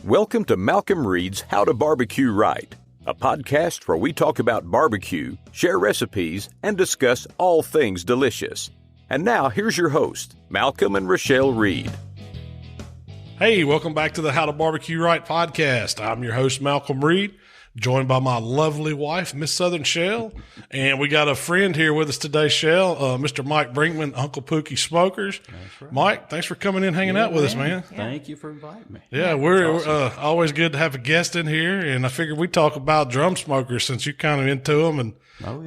Welcome to Malcom Reed's How to Barbecue Right, a podcast where we talk about barbecue, share recipes, and discuss all things delicious. And now, here's your host, Malcom and Rachelle Reed. Hey, welcome back to the How to Barbecue Right podcast. I'm your host, Malcom Reed, joined by my lovely wife, Miss Southern Shell. And we got a friend here with us today, Shell, Mr. Mike Brinkman, Uncle Pookie Smokers. That's right. Mike, thanks for coming in, hanging out with us, man. Yeah. Thank you for inviting me. Yeah, we're awesome. Always good to have a guest in here. And I figured we'd talk about drum smokers since you're kind of into them and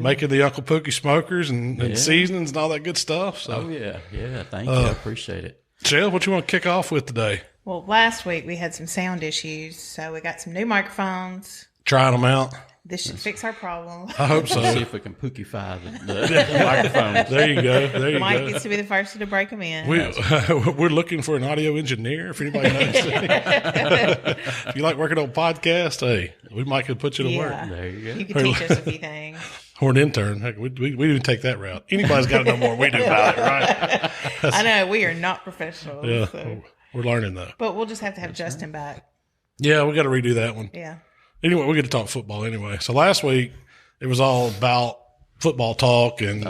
making the Uncle Pookie Smokers and seasonings and all that good stuff. So. Oh, yeah. Yeah, thank you. I appreciate it. Shell, what you want to kick off with today? Well, last week we had some sound issues, so we got some new microphones. Trying them out. This should fix our problem. I hope so. See if we can pookiefy the microphones. There you go. Mike gets to be the first to break them in. We're looking for an audio engineer, if anybody knows. If you like working on podcasts, hey, we might could put you to work. There you go. You can teach us a few things. Or an intern. Heck, we didn't take that route. Anybody's got to know more than we do about it, right? I know. We are not professionals. Yeah, so. We're learning, though. But we'll just have to have Justin back. Yeah, we got to redo that one. Yeah. Anyway, we get to talk football anyway. So last week, it was all about football talk and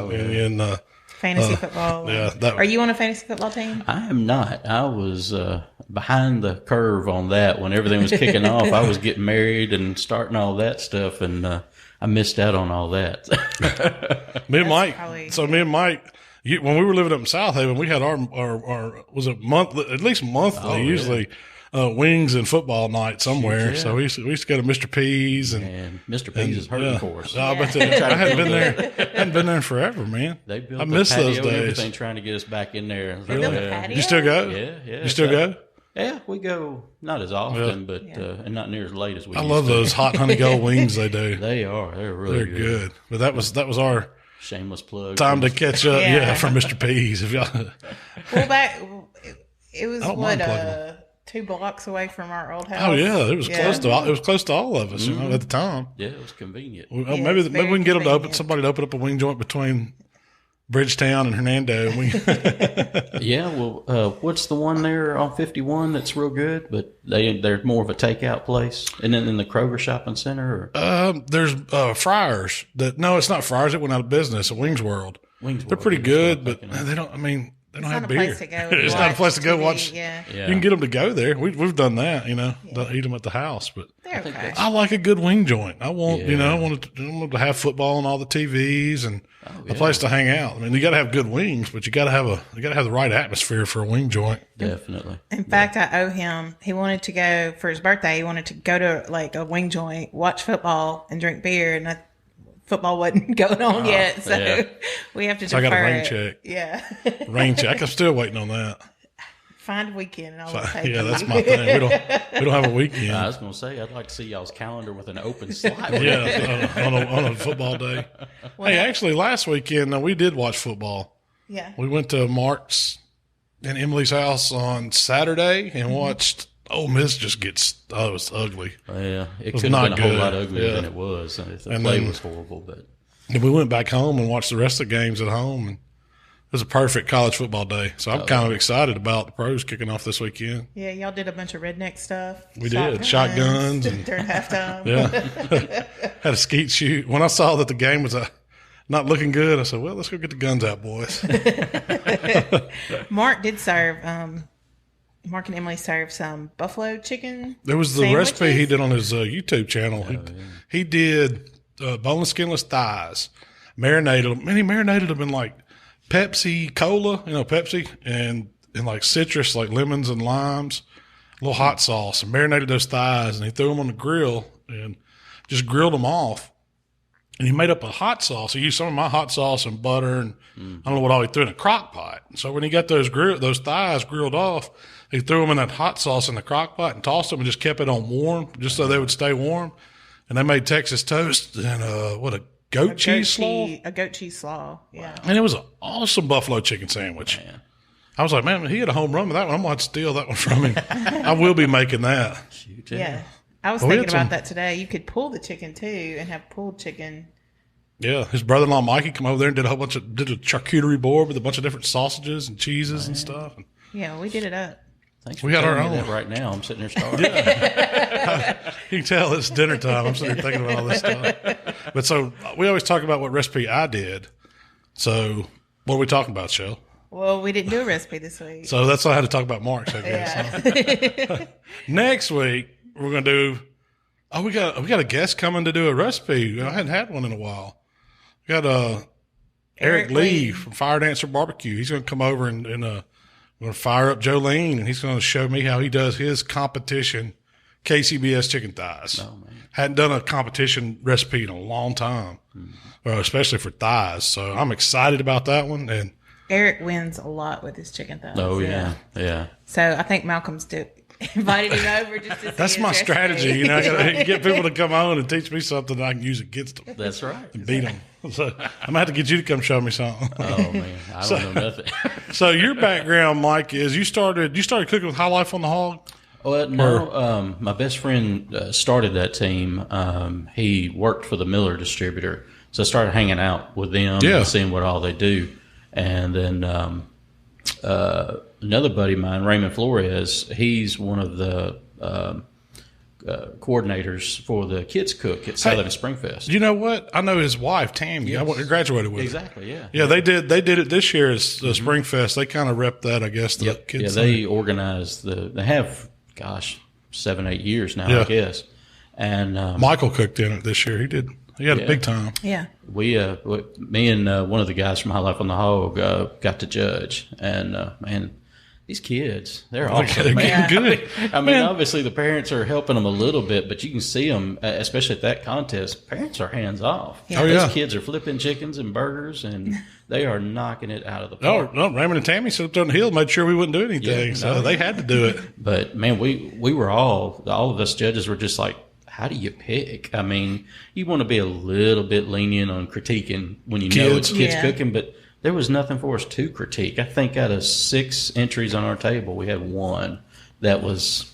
fantasy football. Yeah. Are you on a fantasy football team? I am not. I was behind the curve on that when everything was kicking off. I was getting married and starting all that stuff, and I missed out on all that. Me and Mike. When we were living up in South Haven, we had our was it monthly, at least monthly, usually wings and football night somewhere. So we used to go to Mr. P's and Mr. P's is hurting for us. I hadn't been there. Hadn't been there in forever, man. They built I miss those days. Everything trying to get us back in there. They built a patio? You still go? Yeah. You still go? Yeah, we go not as often, but and not near as late as we. I love those hot honey gold wings they do. They are. They're really good. But that was our shameless plug. Time to catch up, for Mr. P's. If y'all. Well, it was 2 blocks away from our old house. Oh yeah, it was close to all of us, you know, at the time. Yeah, it was convenient. Maybe we can get them to open up a wing joint between Bridgetown and Hernando. What's the one there on 51 that's real good, but they're more of a takeout place? And then in the Kroger shopping center? There's Friars. It's not Friars. It went out of business. Wings World. They're pretty good, but they don't have beer. It's not a place to go watch. Yeah. You can get them to go there. We've done that, eat them at the house. But I like a good wing joint. I want, I want to have football on all the TVs and a place to hang out. I mean, you got to have good wings, but you got to have the right atmosphere for a wing joint. Definitely. In fact, I owe him. He wanted to go for his birthday. He wanted to go to like a wing joint, watch football, and drink beer, and football wasn't going on yet, so we have to defer. I got a rain check. Yeah. Rain check. I'm still waiting on that. Find a weekend and I'll take it. Yeah, that's my thing. We don't have a weekend. I was going to say, I'd like to see y'all's calendar with an open slot. on a football day. Well, hey, actually, last weekend, we did watch football. Yeah. We went to Mark's and Emily's house on Saturday and watched Ole Miss just gets, it was ugly. Yeah, it could have been a whole lot uglier than it was. The play was horrible. But we went back home and watched the rest of the games at home, and it was a perfect college football day. So I'm kind of excited about the pros kicking off this weekend. Yeah, y'all did a bunch of redneck stuff. We did. Shotguns. And during halftime. Yeah. Had a skeet shoot. When I saw that the game was not looking good, I said, well, let's go get the guns out, boys. Mark did serve Mark and Emily served some buffalo chicken. There was the recipe he did on his YouTube channel. He did boneless, skinless thighs, marinated them. Man, he marinated them in like Pepsi Cola, Pepsi, and like citrus, like lemons and limes, a little hot sauce, and marinated those thighs. And he threw them on the grill and just grilled them off. And he made up a hot sauce. He used some of my hot sauce and butter, and I don't know what all he threw in a crock pot. So when he got those thighs grilled off, he threw them in that hot sauce in the crock pot and tossed them and just kept it on warm, just so they would stay warm. And they made Texas toast and a goat cheese slaw? A goat cheese slaw, yeah. And it was an awesome buffalo chicken sandwich. Man. I was like, man, he had a home run with that one. I'm going to steal that one from him. I will be making that. Yeah. I was thinking about that today. You could pull the chicken, too, and have pulled chicken. Yeah, his brother-in-law Mikey come over there and did a charcuterie board with a bunch of different sausages and cheeses and stuff. Yeah, we did it up. Thanks for We got our telling me own. that right now. I'm sitting there starving. You can tell it's dinner time. I'm sitting here thinking about all this stuff. But so we always talk about what recipe I did. So what are we talking about, Shell? Well, we didn't do a recipe this week. So that's why I had to talk about Mark's, I guess. Huh? Next week we're going to do. Oh, we got a guest coming to do a recipe. I hadn't had one in a while. We got Eric Lee from Fire Dancer Barbecue. He's going to come over and we're going to fire up Jolene, and he's going to show me how he does his competition KCBS chicken thighs. Oh, man. Hadn't done a competition recipe in a long time, especially for thighs. So I'm excited about that one. And Eric wins a lot with his chicken thighs. Oh, yeah. So I think Malcolm's invited him over just to see that's his my recipe. strategy. I got to get people to come on and teach me something that I can use against them. That's right. And beat them. So I'm going to have to get you to come show me something. Oh, man. I don't know nothing. So your background, Mike, is you started cooking with HowToBBQRight on the Hog? Well, no, my best friend started that team. He worked for the Miller distributor, so I started hanging out with them and seeing what all they do. And then another buddy of mine, Raymond Flores, he's one of the coordinators for the Kids Cook at Southern Springfest. You know what? I know his wife, Tammy. Yes. I graduated with her. Exactly, yeah. Yeah, they did it this year as the Springfest. They kind of repped that, I guess. The kids. Yeah, they organized they have, 7-8 years now, I guess. And Michael cooked in it this year. He did. He had a big time. Yeah. Me and one of the guys from HowToBBQRight on the Hog got to judge, and man, these kids, they're awesome. They're man. good. I mean, obviously the parents are helping them a little bit, but you can see them, especially at that contest. Parents are hands off. Yeah. Oh, Those kids are flipping chickens and burgers, and they are knocking it out of the park. No, Raymond and Tammy sit up there on the hill, made sure we wouldn't do anything, so they had to do it. But man, we were all of us judges were just like, how do you pick? I mean, you want to be a little bit lenient on critiquing when you know it's kids cooking, but there was nothing for us to critique. I think out of 6 entries on our table, we had one that was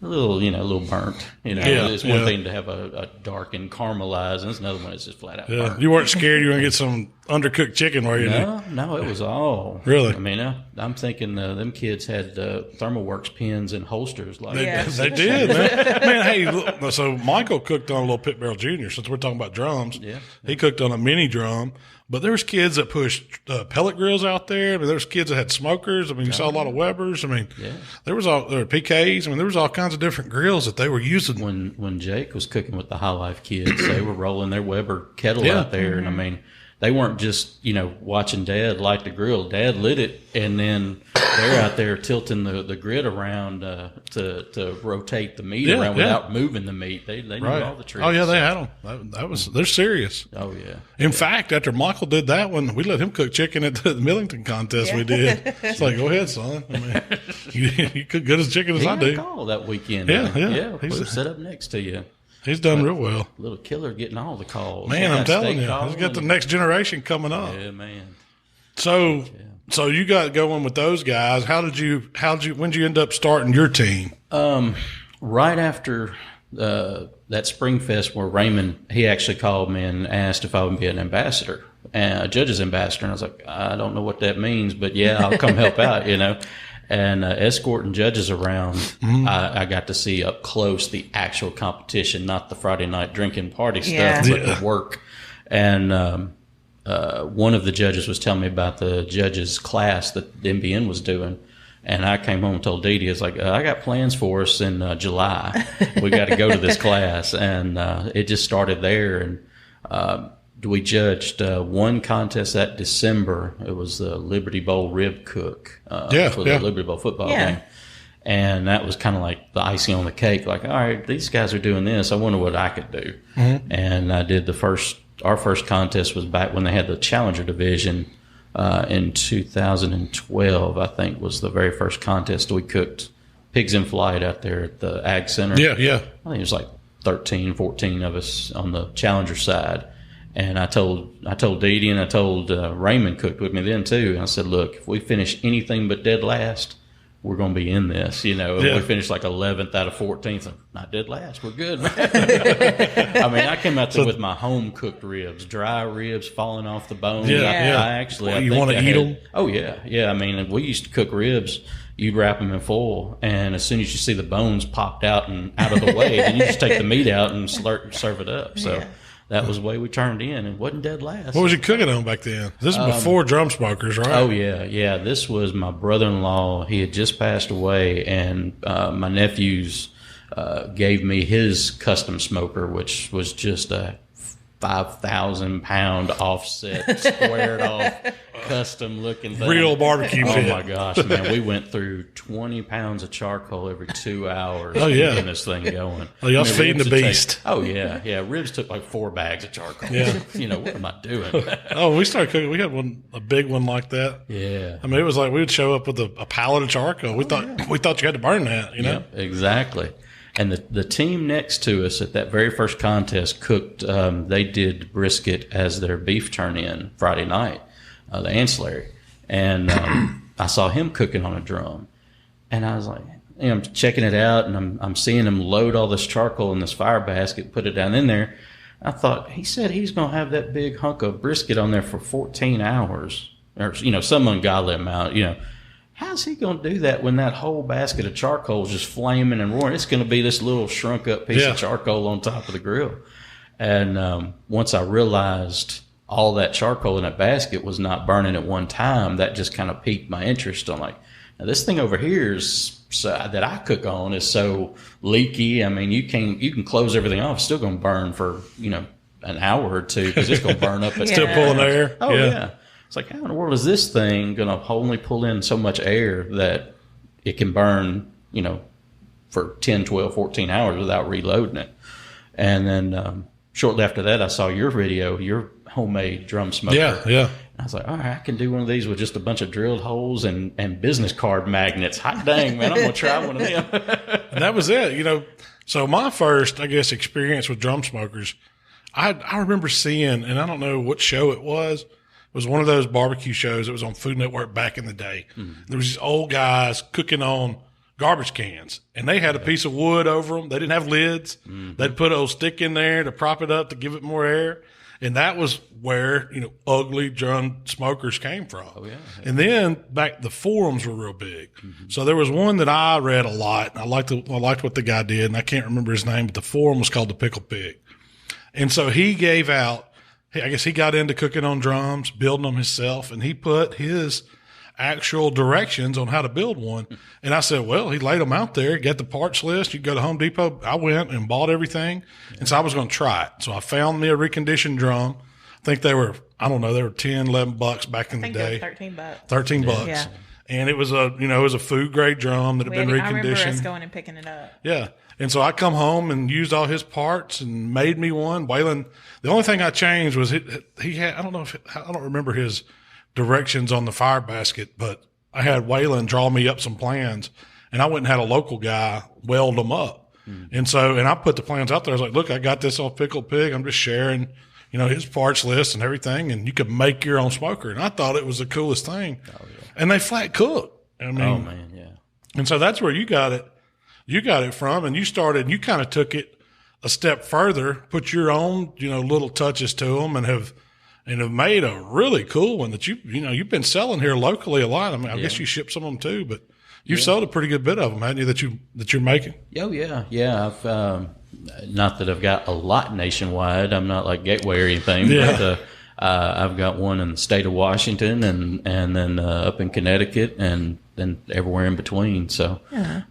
a little burnt. It's one thing to have a dark and caramelized, and it's another one that's just flat out burnt. You weren't scared you were going to get some undercooked chicken, were you? No, it was all. Really? I mean, I'm thinking them kids had ThermalWorks pins and holsters. They did, man. Hey, look, so Michael cooked on a little Pit Barrel Jr., since we're talking about drums. Yeah. He cooked on a mini drum. But there was kids that pushed pellet grills out there. I mean, there was kids that had smokers. I mean, you saw a lot of Webers. I mean, there were PKs. I mean, there was all kinds of different grills that they were using. When Jake was cooking with the HowToBBQ kids, they were rolling their Weber kettle out there, and I mean, they weren't just watching Dad light the grill. Dad lit it, and then they're out there tilting the grid around to rotate the meat around without moving the meat. They knew all the tricks. Oh yeah, they had them. They're serious. Oh yeah. In fact, after Michael did that one, we let him cook chicken at the Millington contest. We did. It's like, go ahead, son. I mean, you cook good as chicken as I do. He got a call that weekend. Yeah. We'll set up next to you. He's done real well. Little killer getting all the calls. Man, I'm telling you, he's got the next generation coming up. Yeah, man. So you got going with those guys. When did you end up starting your team? Right after that Springfest where Raymond, he actually called me and asked if I would be an ambassador, a judge's ambassador. And I was like, I don't know what that means, but yeah, I'll come help out, And escorting judges around, I got to see up close the actual competition, not the Friday night drinking party stuff, but the work. And one of the judges was telling me about the judges class that the MBN was doing. And I came home and told Dee Dee, it's like, I got plans for us in July. We got to go to this class. And it just started there. And we judged one contest that December. It was the Liberty Bowl rib cook for the Liberty Bowl football game. And that was kind of like the icing on the cake. Like, all right, these guys are doing this. I wonder what I could do. Mm-hmm. And I did our first contest was back when they had the Challenger division in 2012, I think, was the very first contest. We cooked pigs in flight out there at the Ag Center. Yeah. I think it was like 13, 14 of us on the Challenger side. And I told Dee Dee and I told Raymond cooked with me then too. And I said, look, if we finish anything but dead last, we're going to be in this. If we finished like 11th out of 14th, not dead last. We're good, man. I mean, I came out there with my home cooked ribs, dry ribs falling off the bone. I you want to eat them? Oh yeah. I mean, we used to cook ribs. you'd wrap them in foil, and as soon as you see the bones popped out and out of the way, then you just take the meat out and serve it up. So that was the way we turned in, and wasn't dead last. What was you cooking on back then? This is before drum smokers, right? Oh, yeah. This was my brother-in-law. He had just passed away, and my nephews gave me his custom smoker, which was just a 5,000-pound offset, squared off, custom looking thing. Real barbecue pit. Oh my gosh, man! We went through 20 pounds of charcoal every 2 hours. Oh yeah, getting this thing going. Oh, y'all feeding the beast. Ribs took like 4 bags of charcoal. Yeah, what am I doing? Oh, we started cooking. We had a big one like that. Yeah, I mean, it was like we would show up with a pallet of charcoal. We thought you had to burn that. Yeah, exactly. And the team next to us at that very first contest cooked, they did brisket as their beef turn-in Friday night, the ancillary. And I saw him cooking on a drum. And I was like, I'm checking it out, and I'm seeing him load all this charcoal in this fire basket, put it down in there. I thought, he said he's going to have that big hunk of brisket on there for 14 hours, or, some ungodly amount, How's he going to do that when that whole basket of charcoal is just flaming and roaring? It's going to be this little shrunk up piece of charcoal on top of the grill. And once I realized all that charcoal in that basket was not burning at one time, that just kind of piqued my interest. I'm like, now this thing over here that I cook on is so leaky. I mean, you can close everything off. It's still going to burn for, an hour or two because it's going to burn up. It's still pulling air. Oh, yeah. It's like, how in the world is this thing going to only pull in so much air that it can burn, for 10, 12, 14 hours without reloading it? And then shortly after that, I saw your video, your homemade drum smoker. Yeah. I was like, all right, I can do one of these with just a bunch of drilled holes and business card magnets. Hot dang, man, I'm going to try one of them. And that was it, So my first, I guess, experience with drum smokers, I remember seeing, and I don't know what show it was one of those barbecue shows that was on Food Network back in the day. Mm-hmm. There was these old guys cooking on garbage cans, and they had a piece of wood over them. They didn't have lids. Mm-hmm. They'd put a old stick in there to prop it up to give it more air. And that was where, ugly drum smokers came from. Oh, yeah. And then the forums were real big. Mm-hmm. So there was one that I read a lot. I liked what the guy did, and I can't remember his name, but the forum was called The Pickled Pig. And so he gave out, I guess he got into cooking on drums, building them himself, and he put his actual directions on how to build one. And I said, well, he laid them out there, get the parts list. You go to Home Depot. I went and bought everything. And so I was going to try it. So I found me a reconditioned drum. I think they were 10, 11 bucks back in the day. I think $13. $13. Yeah. And it was a food grade drum that had been reconditioned. I remember us going and picking it up. Yeah. And so I come home and used all his parts and made me one. Waylon, the only thing I changed was he had, I don't remember his directions on the fire basket, but I had Waylon draw me up some plans, and I went and had a local guy weld them up. Mm. And I put the plans out there. I was like, look, I got this off Pickled Pig. I'm just sharing, his parts list and everything, and you could make your own smoker. And I thought it was the coolest thing. Oh, yeah. And they flat cook. I mean, oh man, yeah. And so that's where you got it. You got it from, and you kind of took it a step further, put your own, little touches to them, and have made a really cool one that you've been selling here locally a lot. I mean, I guess you ship some of them too, but you've sold a pretty good bit of them, haven't you? That you're making. Oh yeah. I've not that I've got a lot nationwide. I'm not like Gateway or anything, but I've got one in the state of Washington, and then up in Connecticut, and then everywhere in between. So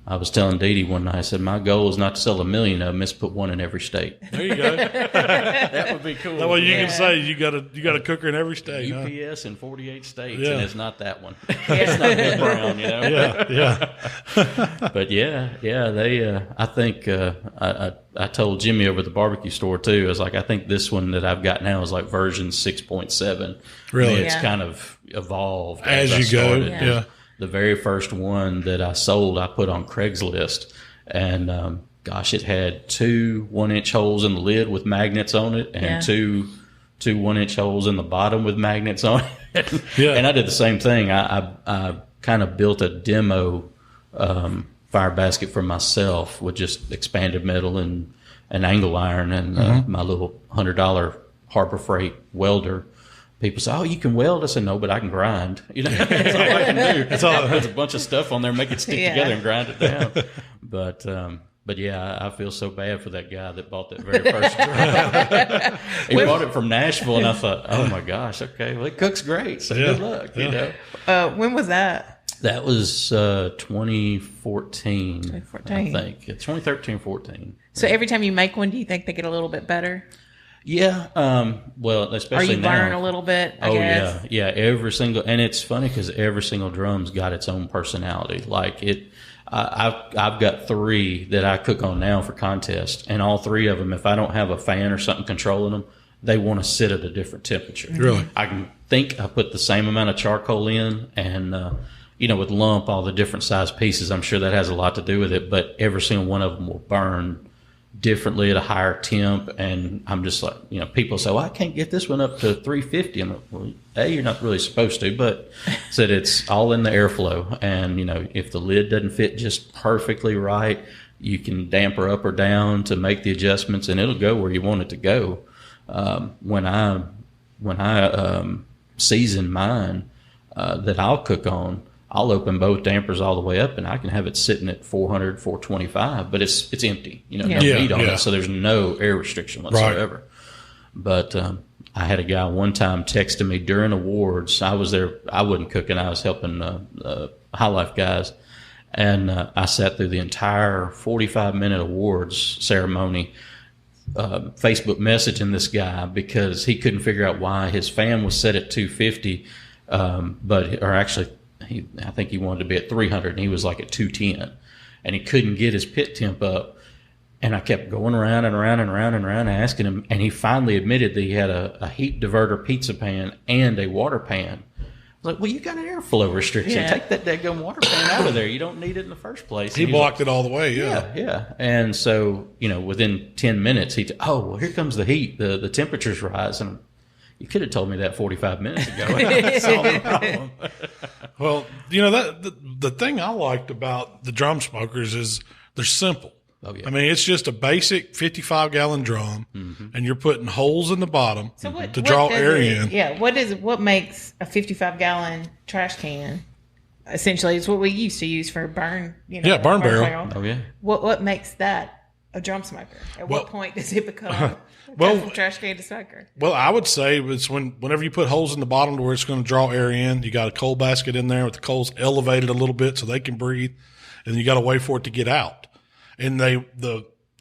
I was telling Dee Dee one night, I said, my goal is not to sell 1 million of them, it's to put one in every state. There you go. That would be cool. That way you can say you got a cooker in every state. UPS in 48 states, and it's not that one. It's not Big Brown, Yeah. But they, I think, I told Jimmy over at the barbecue store too, I was like, I think this one that I've got now is like version 6.7. Really? It's kind of evolved as you go. Yeah. The very first one that I sold, I put on Craigslist, and it had 2 1-inch holes in the lid with magnets on it, and two 1-inch holes in the bottom with magnets on it. And I did the same thing. I kind of built a demo fire basket for myself with just expanded metal and an angle iron and my little $100 Harbor Freight welder. people say, "Oh, you can weld." I said, "No, but I can grind." That's all I can do. That's all. Put a bunch of stuff on there, make it stick together, and grind it down. But yeah, I feel so bad for that guy that bought that very first drum. He bought it from Nashville, and I thought, "Oh my gosh, okay, well it cooks great, so good luck." When was that? That was 2014. 2014, I think. 2013-14. So every time you make one, do you think they get a little bit better? Yeah. Well, especially now. Or you burn a little bit, I guess. Yeah. Every single, and it's funny because every single drum's got its own personality. Like I've got 3 that I cook on now for contest, and all 3 of them, if I don't have a fan or something controlling them, they want to sit at a different temperature. Really? I can think I put the same amount of charcoal in, and with lump, all the different size pieces, I'm sure that has a lot to do with it, but every single one of them will burn differently at a higher temp. And I'm just like, people say, "Well, I can't get this one up to 350. I'm like, well, you're not really supposed to, but said it's all in the airflow. And, if the lid doesn't fit just perfectly right, you can damper up or down to make the adjustments, and it'll go where you want it to go. When I season mine that I'll cook on, I'll open both dampers all the way up, and I can have it sitting at 400, 425, but it's empty, no heat on it, so there's no air restriction whatsoever. Right. But I had a guy one time texting me during awards. I was there. I wasn't cooking. I was helping HowLife guys, and I sat through the entire 45-minute awards ceremony, Facebook messaging this guy because he couldn't figure out why his fan was set at 250, I think he wanted to be at 300, and he was like at 210, and he couldn't get his pit temp up. And I kept going around and around and around and around asking him, and he finally admitted that he had a heat diverter pizza pan and a water pan. I was like, "Well, you got an airflow restriction. Yeah. Take that daggone water pan out of there. You don't need it in the first place." He blocked it all the way, Yeah. And so, within 10 minutes, well, here comes the heat. The temperature's rising. You could have told me that 45 minutes ago. Solve the problem. Well, the thing I liked about the drum smokers is they're simple. Oh, yeah. I mean, it's just a basic 55-gallon drum, and you're putting holes in the bottom to draw air in. Yeah. What makes a 55-gallon trash can? Essentially, it's what we used to use for burn. Burn barrel. Oh yeah. What makes that a drum smoker? At what point does it become from trash can to smoker? Well, I would say it's whenever you put holes in the bottom to where it's going to draw air in. You got a coal basket in there with the coals elevated a little bit so they can breathe, and you got to wait for it to get out. And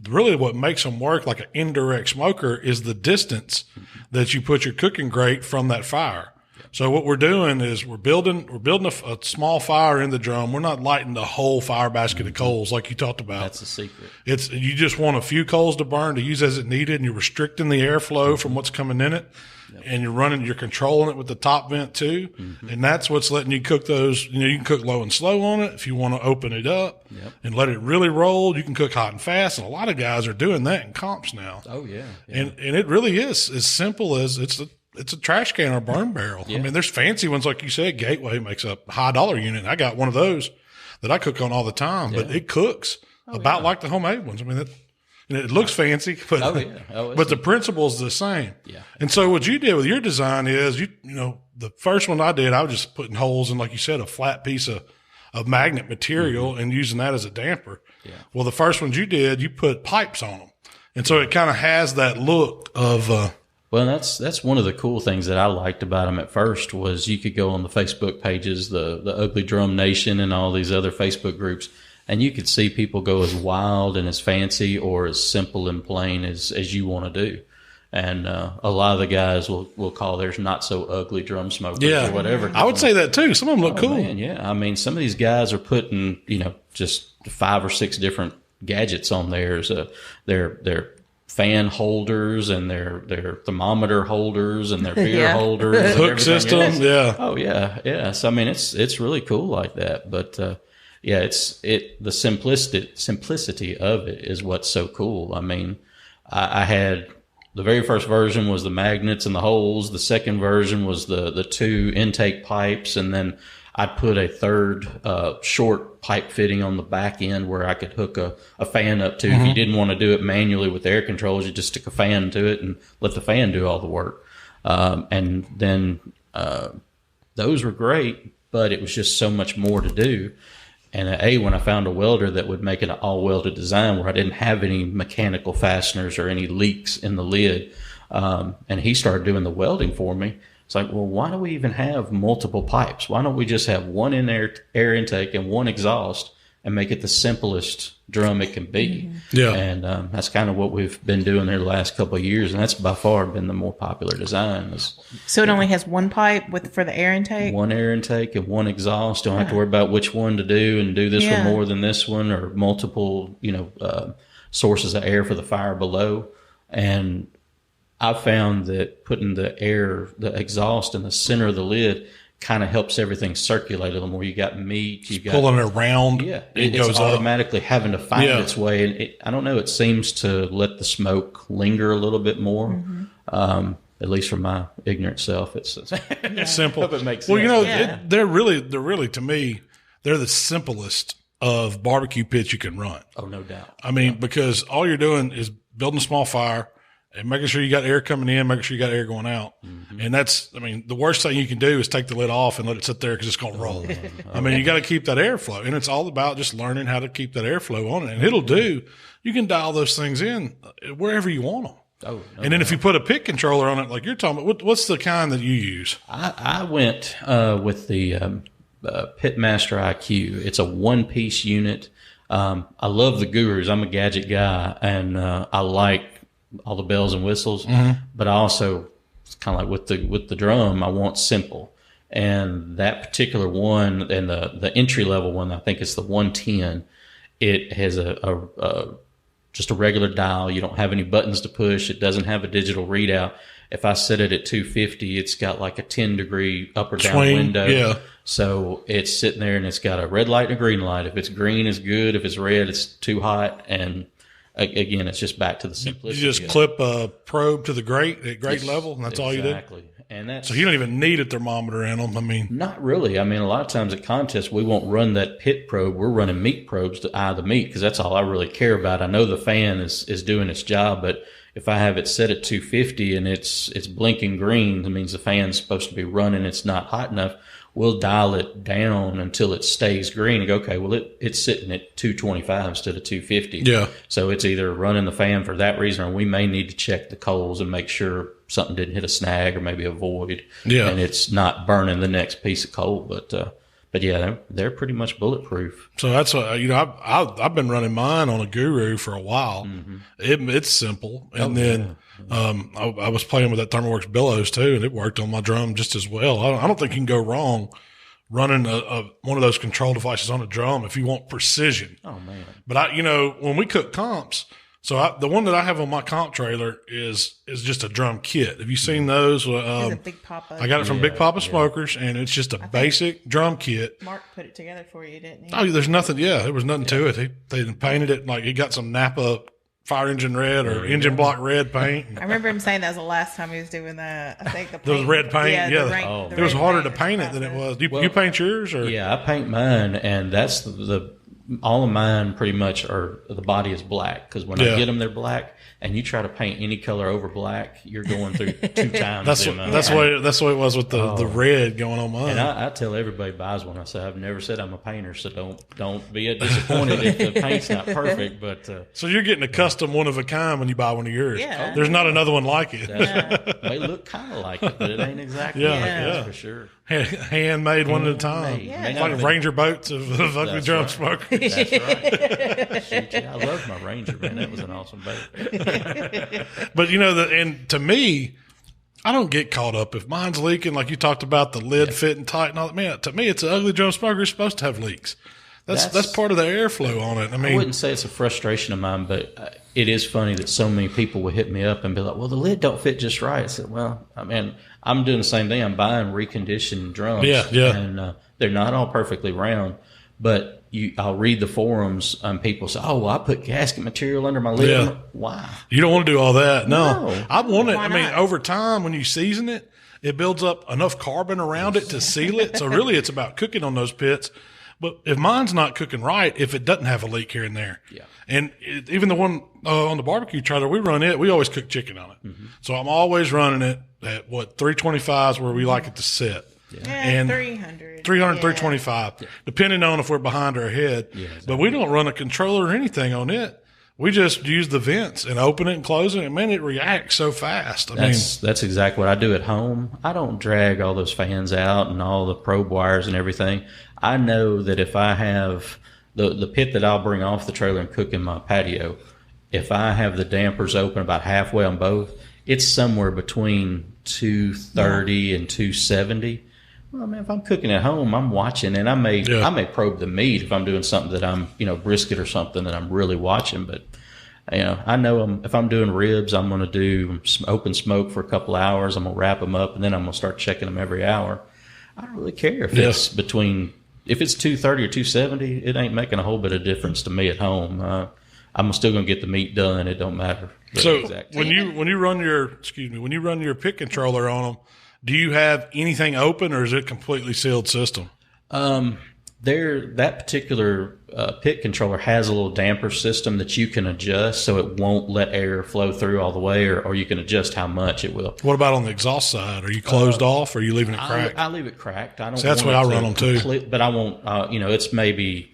really what makes them work like an indirect smoker is the distance that you put your cooking grate from that fire. So what we're doing is we're building a small fire in the drum. We're not lighting the whole fire basket of coals like you talked about. That's the secret. You just want a few coals to burn to use as it needed, and you're restricting the airflow from what's coming in it. Yep. And you're controlling it with the top vent too. Mm-hmm. And that's what's letting you cook those. You can cook low and slow on it. If you want to open it up and let it really roll, you can cook hot and fast. And a lot of guys are doing that in comps now. Oh yeah. And it really is as simple as it's a trash can or burn barrel. Yeah. I mean, there's fancy ones, like you said. Gateway makes a high dollar unit. I got one of those that I cook on all the time, but it cooks like the homemade ones. I mean, it looks fancy, but but the principle is the same. Yeah. And so what you did with your design is the first one I did, I was just putting holes in, like you said, a flat piece of magnet material and using that as a damper. Yeah. Well, the first ones you did, you put pipes on them, and so it kind of has that look of. Well, that's one of the cool things that I liked about them at first was you could go on the Facebook pages, the Ugly Drum Nation and all these other Facebook groups, and you could see people go as wild and as fancy or as simple and plain as you want to do. And a lot of the guys will call theirs not so ugly drum smokers or whatever. I would say that too. Some of them look cool. Man, yeah. I mean, some of these guys are putting, just 5 or 6 different gadgets on theirs. Their fan holders and their thermometer holders and their beer holders, hook systems. Yeah. Oh yeah, yeah. So I mean, it's really cool like that. But the simplicity of it is what's so cool. I mean, I had the very first version was the magnets and the holes. The second version was the 2 intake pipes, and then I put a third short pipe fitting on the back end where I could hook a fan up to. If you didn't want to do it manually with air controls, you just stick a fan to it and let the fan do all the work. And then those were great, but it was just so much more to do. And when I found a welder that would make it an all-welded design where I didn't have any mechanical fasteners or any leaks in the lid, and he started doing the welding for me, it's like, well, why do we even have multiple pipes? Why don't we just have one air intake and one exhaust and make it the simplest drum it can be? Yeah. And that's kind of what we've been doing there the last couple of years, and that's by far been the more popular design. So it only has one pipe for the air intake? One air intake and one exhaust. Don't have to worry about which one to do and do this one more than this one, or multiple, sources of air for the fire below. And I found that putting the exhaust in the center of the lid kind of helps everything circulate a little more. You got meat, you got pulling it around. Yeah, it it's goes automatically having to find its way, and I don't know. It seems to let the smoke linger a little bit more. At least for my ignorant self, it's simple. Hope it makes well, sense. they're really to me, they're the simplest of barbecue pits you can run. Oh, no doubt. I mean, because all you're doing is building a small fire and making sure you got air coming in, making sure you got air going out. And the worst thing you can do is take the lid off and let it sit there because it's going to roll. I mean, you got to keep that airflow, and it's all about just learning how to keep that airflow on it. And it'll do. You can dial those things in wherever you want them. Oh, no and then if you put a pit controller on it, like you're talking about, what's the kind that you use? I went with the Pitmaster IQ. It's a one-piece unit. I love the Gurus. I'm a gadget guy, and I like all the bells and whistles. But I also, it's kind of like with the drum, I want simple. And that particular one, and the entry level one, I think it's the 110. It has just a regular dial. You don't have any buttons to push. It doesn't have a digital readout. If I set it at 250, it's got like a 10-degree up or down window. Yeah. So it's sitting there, and it's got a red light and a green light. If it's green, it's good. If it's red, it's too hot. And again, it's just back to the simplicity. You just clip a probe to the grate at grate level, and that's all you do? Exactly. And so you don't even need a thermometer in them. I mean, not really. I mean, a lot of times at contests, we won't run that pit probe. We're running meat probes to eye the meat because that's all I really care about. I know the fan is doing its job, but if I have it set at 250 and it's blinking green, that means the fan's supposed to be running. It's not hot enough. We'll dial it down until it stays green and go, okay, well, it's sitting at 225 instead of 250. Yeah. So it's either running the fan for that reason, or we may need to check the coals and make sure something didn't hit a snag or maybe a void. Yeah. And it's not burning the next piece of coal. But yeah, they're pretty much bulletproof. So that's what, I've been running mine on a Guru for a while. It's simple. And then I was playing with that ThermoWorks bellows too, and it worked on my drum just as well. I don't think you can go wrong running one of those control devices on a drum if you want precision. Oh man! But when we cook comps, so the one that I have on my comp trailer is just a drum kit. Have you seen those? It's a Big Papa. I got it from Big Papa Smokers, and it's just a basic drum kit. Mark put it together for you, didn't he? Oh, there's nothing. Yeah, there was nothing to it. They painted it like it got some Napa fire engine red or engine block red paint. I remember him saying that was the last time he was doing that. I think the paint. Those red paint. Yeah. It was harder to paint it than it was. You paint yours? Or? Yeah, I paint mine, and that's all of mine pretty much are the body is black because when I get them, they're black. And you try to paint any color over black, you're going through 2 times. That's what it was with the red going on mine. And I tell everybody buys one. I say I've never said I'm a painter, so don't be disappointed if the paint's not perfect. But so you're getting a custom one of a kind when you buy one of yours. Yeah. There's not another one like it. They look kind of like it, but it ain't exactly that's for sure. Handmade one at a time. It's like Ranger boats of ugly drum smokers. That's right. Shoot, I love my Ranger, man. That was an awesome boat. But and to me, I don't get caught up if mine's leaking. Like you talked about the lid fitting tight and all that. Man, to me, it's an ugly drum smoker. It's supposed to have leaks. That's part of the airflow on it. I wouldn't say it's a frustration of mine, but it is funny that so many people would hit me up and be like, "Well, the lid don't fit just right." I said, "Well, I mean, I'm doing the same thing. I'm buying reconditioned drums, and they're not all perfectly round, but." I'll read the forums and people say, "Oh, well, I put gasket material under my lid." Yeah. Why? You don't want to do all that. No. I want it. Why I mean, not? over time, when you season it, it builds up enough carbon around it to seal it. So really, it's about cooking on those pits. But if mine's not cooking right, if it doesn't have a leak here and there, and even the one on the barbecue trailer, we always cook chicken on it. Mm-hmm. So I'm always running it at 325 is where we like it to sit. Yeah, and 300, 325, depending on if we're behind or ahead. Yeah, exactly. But we don't run a controller or anything on it. We just use the vents and open it and close it. And man, it reacts so fast. That's exactly what I do at home. I don't drag all those fans out and all the probe wires and everything. I know that if I have the pit that I'll bring off the trailer and cook in my patio, if I have the dampers open about halfway on both, it's somewhere between 230 and 270. Well, man, if I'm cooking at home, I'm watching, and I may probe the meat if I'm doing something that I'm, brisket or something that I'm really watching. But, I know if I'm doing ribs, I'm going to do open smoke for a couple hours. I'm going to wrap them up, and then I'm going to start checking them every hour. I don't really care if it's if it's 230 or 270, it ain't making a whole bit of difference to me at home. I'm still going to get the meat done. It don't matter. So when you run your pit controller on them, do you have anything open, or is it a completely sealed system? That particular pit controller has a little damper system that you can adjust so it won't let air flow through all the way, or you can adjust how much it will. What about on the exhaust side? Are you closed off, or are you leaving it cracked? I leave it cracked. I don't. So that's why I run them too. But I won't. It's maybe.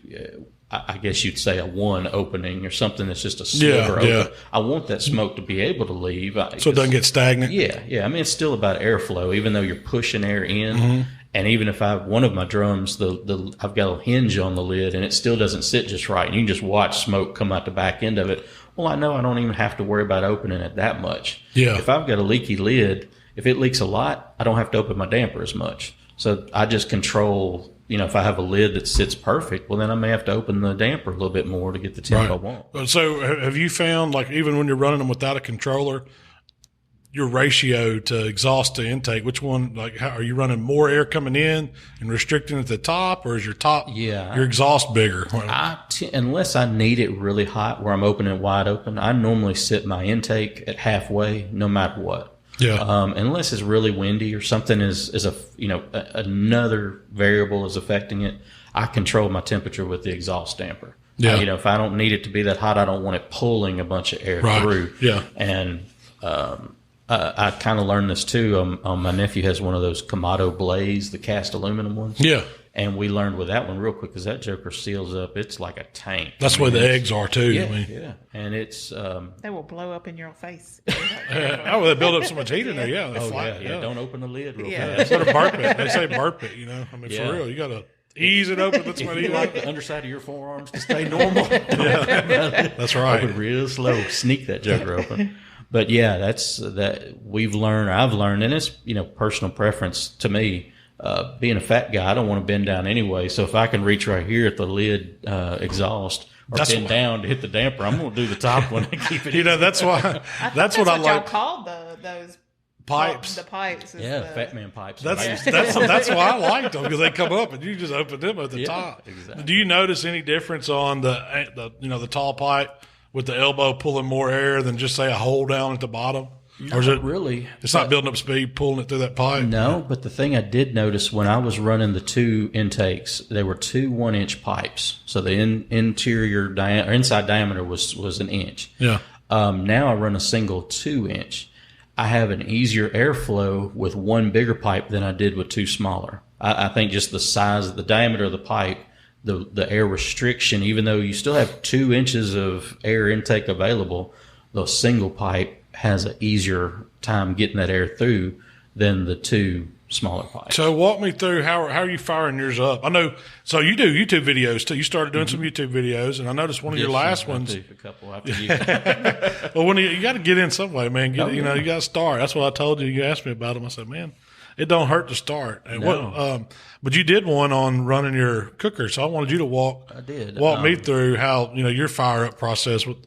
I guess you'd say a one opening or something that's just a sliver open. Yeah. I want that smoke to be able to leave. So it doesn't get stagnant? Yeah. I mean, it's still about airflow, even though you're pushing air in. Mm-hmm. And even if one of my drums, I've got a hinge on the lid and it still doesn't sit just right. And you can just watch smoke come out the back end of it. Well, I know I don't even have to worry about opening it that much. Yeah. If I've got a leaky lid, if it leaks a lot, I don't have to open my damper as much. So I just control, if I have a lid that sits perfect, well, then I may have to open the damper a little bit more to get the temp I want. So have you found, like, even when you're running them without a controller, your ratio to exhaust to intake, which one, like, how, are you running more air coming in and restricting at the top, or is your your exhaust bigger? Unless I need it really hot where I'm opening it wide open, I normally sit my intake at halfway no matter what. Yeah. Unless it's really windy or something another variable is affecting it, I control my temperature with the exhaust damper. Yeah. If I don't need it to be that hot, I don't want it pulling a bunch of air through. Yeah. And I kind of learned this too. My nephew has one of those Kamado Blaze, the cast aluminum ones. Yeah. And we learned with that one real quick because that joker seals up. It's like a tank. That's where the eggs are too. Yeah, yeah. And it's they will blow up in your face. They build up so much heat in there. Yeah. Yeah. Don't open the lid real It's fast. sort of burp it. They say burp it. For real, you got to ease it open. That's what you like the underside of your forearms to stay normal. That's right. Open real slow. Sneak that joker open. But yeah, I've learned, and it's personal preference to me. Being a fat guy, I don't want to bend down anyway. So if I can reach right here at the lid exhaust or bend down to hit the damper, I'm going to do the top one and keep it. That's why. That's what I like. Y'all called those pipes. The pipes. Fat man pipes. That's why I liked them, because they come up and you just open them at the top. Exactly. Do you notice any difference on the tall pipe with the elbow pulling more air than just say a hole down at the bottom? Or is it really? It's not building up speed, pulling it through that pipe. No, but the thing I did notice when I was running the two intakes, they were 2 1-inch pipes. So the interior inside diameter was an inch. Yeah. Now I run a single 2-inch. I have an easier airflow with one bigger pipe than I did with two smaller. I think just the size, the diameter of the pipe, the air restriction, even though you still have 2 inches of air intake available, the single pipe has an easier time getting that air through than the two smaller pipes. So walk me through how are you firing yours up? I know. So you do YouTube videos too. You started doing some YouTube videos, and I noticed one of your last ones. A couple after you. Well, you got to get in some way, man. You got to start. That's what I told you. You asked me about them. I said, man, it don't hurt to start. And but you did one on running your cooker, so I wanted you to walk me through how your fire up process with.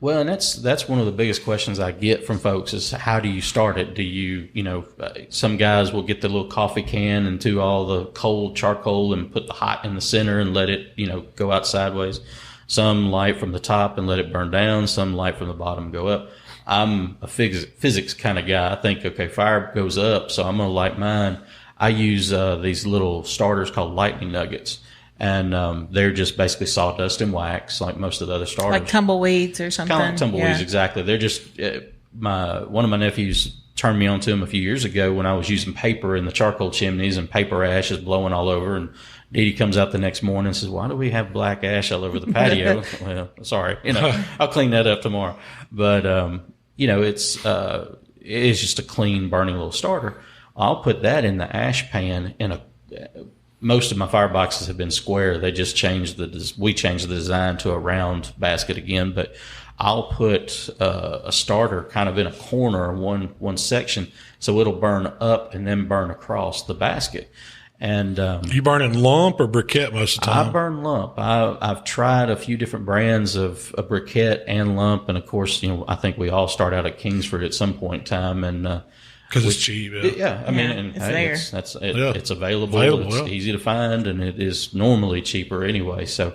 Well, and that's one of the biggest questions I get from folks is how do you start it? Do you, some guys will get the little coffee can and do all the cold charcoal and put the hot in the center and let it, go out sideways. Some light from the top and let it burn down. Some light from the bottom and go up. I'm a physics kind of guy. I think, fire goes up, so I'm going to light mine. I use these little starters called lightning nuggets. And they're just basically sawdust and wax, like most of the other starters. Like tumbleweeds or something. Kind of like tumbleweeds, exactly. They're just one of my nephews turned me on to them a few years ago when I was using paper in the charcoal chimneys and paper ash is blowing all over. And Dee Dee comes out the next morning and says, "Why do we have black ash all over the patio?" Well, sorry, I'll clean that up tomorrow. But it's just a clean burning little starter. I'll put that in the ash pan most of my fireboxes have been square. They just we changed the design to a round basket again, but I'll put a starter kind of in a corner, one section, so it'll burn up and then burn across the basket. And you burn in lump or briquette most of the time? I burn lump. I've tried a few different brands of a briquette and lump, and of course, I think we all start out at Kingsford at some point in time, and because it's cheap. Yeah, I mean, it's there. It's available. It's easy to find, and it is normally cheaper anyway. So,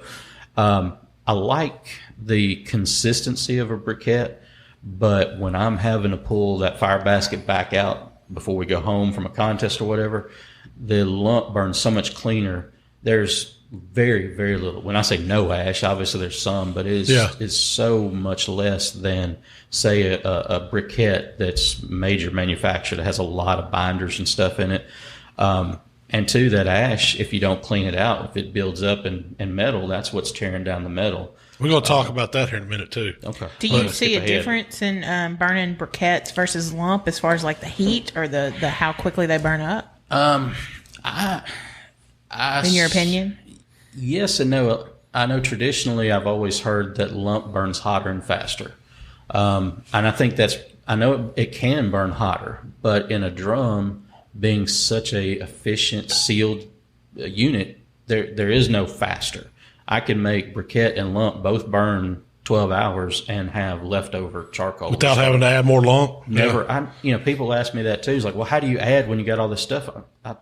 I like the consistency of a briquette, but when I'm having to pull that fire basket back out before we go home from a contest or whatever, the lump burns so much cleaner. There's very, very little. When I say no ash, obviously there's some, but it's so much less than, say, a briquette that's major manufactured that has a lot of binders and stuff in it. And two, that ash, if you don't clean it out, if it builds up in metal, that's what's tearing down the metal. We're going to talk about that here in a minute, too. Okay. Do you see a difference in burning briquettes versus lump as far as like the heat or the how quickly they burn up? In your opinion? Yes and no. I know traditionally I've always heard that lump burns hotter and faster. And I think I know it can burn hotter, but in a drum, being such a efficient sealed unit, there is no faster. I can make briquette and lump both burn 12 hours and have leftover charcoal. Without having to add more lump? Never. Yeah. People ask me that too. It's like, well, how do you add when you got all this stuff? My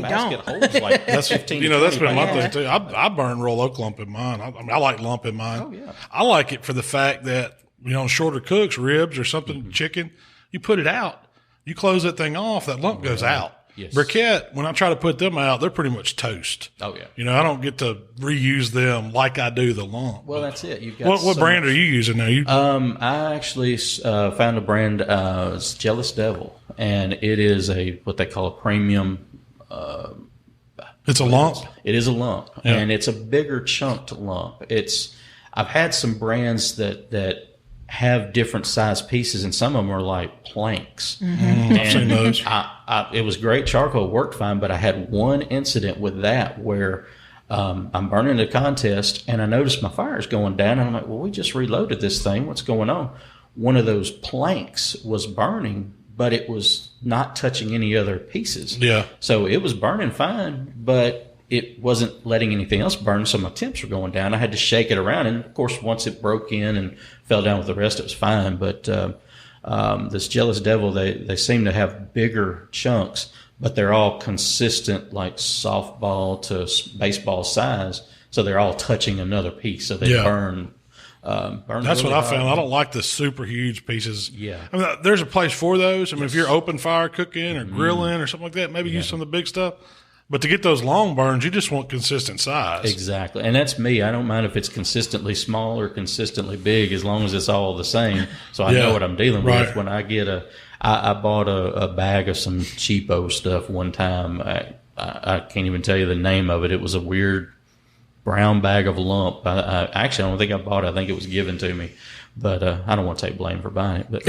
basket holds like that's 15. That's been my thing too. I burn roll oak lump in mine. I like lump in mine. Oh, yeah. I like it for the fact that, shorter cooks, ribs or something, chicken, you put it out, you close that thing off, that lump goes out. Yes. Briquette, when I try to put them out, they're pretty much toast. Oh, yeah. I don't get to reuse them like I do the lump. Well, that's it. You've got what brand are you using now? I actually found a brand, it's Jealous Devil, and it is what they call a premium. It's a lump? It is a lump, and it's a bigger chunked lump. I've had some brands that have different size pieces, and some of them are like planks. Mm-hmm. I've seen those. It was great charcoal, worked fine, but I had one incident with that where I'm burning a contest, and I noticed my fire's going down, and I'm like, well, we just reloaded this thing. What's going on? One of those planks was burning, but it was not touching any other pieces. Yeah. So it was burning fine, but it wasn't letting anything else burn, so my temps were going down. I had to shake it around, and of course, once it broke in and fell down with the rest, it was fine. But this Jealous Devil, they seem to have bigger chunks, but they're all consistent, like softball to baseball size, so they're all touching another piece, so they burn. That's really what I found. I don't like the super huge pieces. Yeah. I mean, there's a place for those. I mean, if you're open fire cooking or grilling or something like that, maybe use some of the big stuff. But to get those long burns, you just want consistent size. Exactly. And that's me. I don't mind if it's consistently small or consistently big as long as it's all the same. So I know what I'm dealing with. When I get I bought a bag of some cheapo stuff one time. I can't even tell you the name of it. It was a weird brown bag of lump. Actually, I don't think I bought it. I think it was given to me. But I don't want to take blame for buying it. But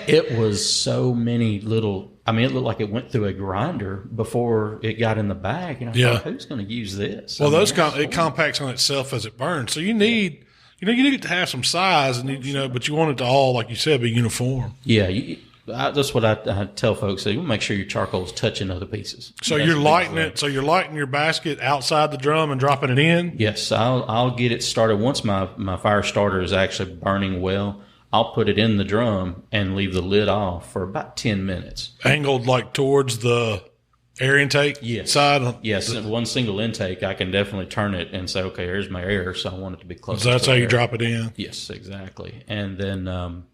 it was so many little. I mean, it looked like it went through a grinder before it got in the bag. And I thought, who's going to use this? Well, it compacts on itself as it burns. So you need to have some size, and but you want it to all, like you said, be uniform. Yeah, that's what I tell folks. You make sure your charcoal is touching other pieces. So you're lighting it. So you're lighting your basket outside the drum and dropping it in. Yes, I'll get it started once my fire starter is actually burning well. I'll put it in the drum and leave the lid off for about 10 minutes. Angled like towards the air intake side? Yes, one single intake, I can definitely turn it and say, okay, here's my air, so I want it to be close. So that's how you drop it in? Yes, exactly. And then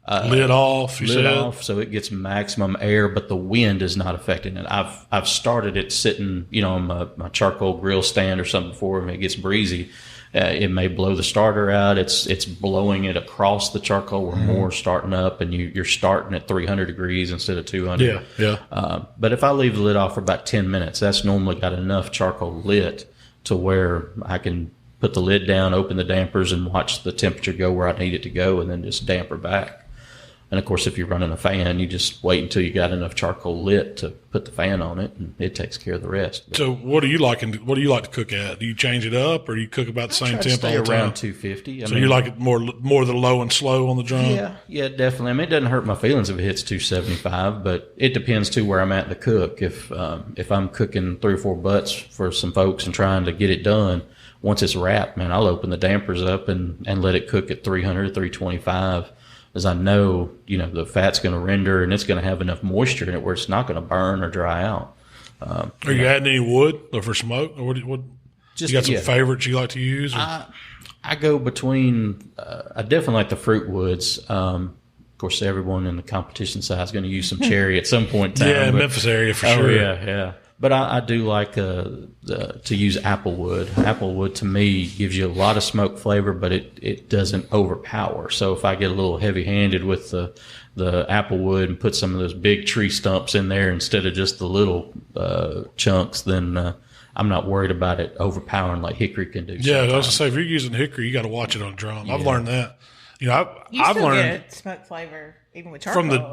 Lid off, lid off, so it gets maximum air, but the wind is not affecting it. I've started it sitting, on my charcoal grill stand or something before, and it gets breezy. It may blow the starter out. It's blowing it across the charcoal where more starting up, and you're starting at 300 degrees instead of 200. Yeah. But if I leave the lid off for about 10 minutes, that's normally got enough charcoal lit to where I can put the lid down, open the dampers, and watch the temperature go where I need it to go, and then just damper back. And of course, if you're running a fan, you just wait until you got enough charcoal lit to put the fan on it, and it takes care of the rest. So, what do you like to cook at? Do you change it up, or do you cook about the same temp all the time? Around 250. So you like it more the low and slow on the drum? Yeah, definitely. I mean, it doesn't hurt my feelings if it hits 275, but it depends too where I'm at in the cook. If I'm cooking 3 or 4 butts for some folks and trying to get it done, once it's wrapped, man, I'll open the dampers up and let it cook at 300, 325. As I know, the fat's going to render and it's going to have enough moisture in it where it's not going to burn or dry out. Are you adding any wood or for smoke? Or what you got some favorites you like to use? I go between, I definitely like the fruit woods. Of course, everyone in the competition side is going to use some cherry at some point in time. Yeah, Memphis area for sure. Yeah. But I do like to use applewood. Applewood to me gives you a lot of smoke flavor, but it doesn't overpower. So if I get a little heavy-handed with the applewood and put some of those big tree stumps in there instead of just the little chunks, then I'm not worried about it overpowering like hickory can do. Yeah, I was going to say, if you're using hickory, you got to watch it on drum. I've learned that. I've learned get smoke flavor even with charcoal. From I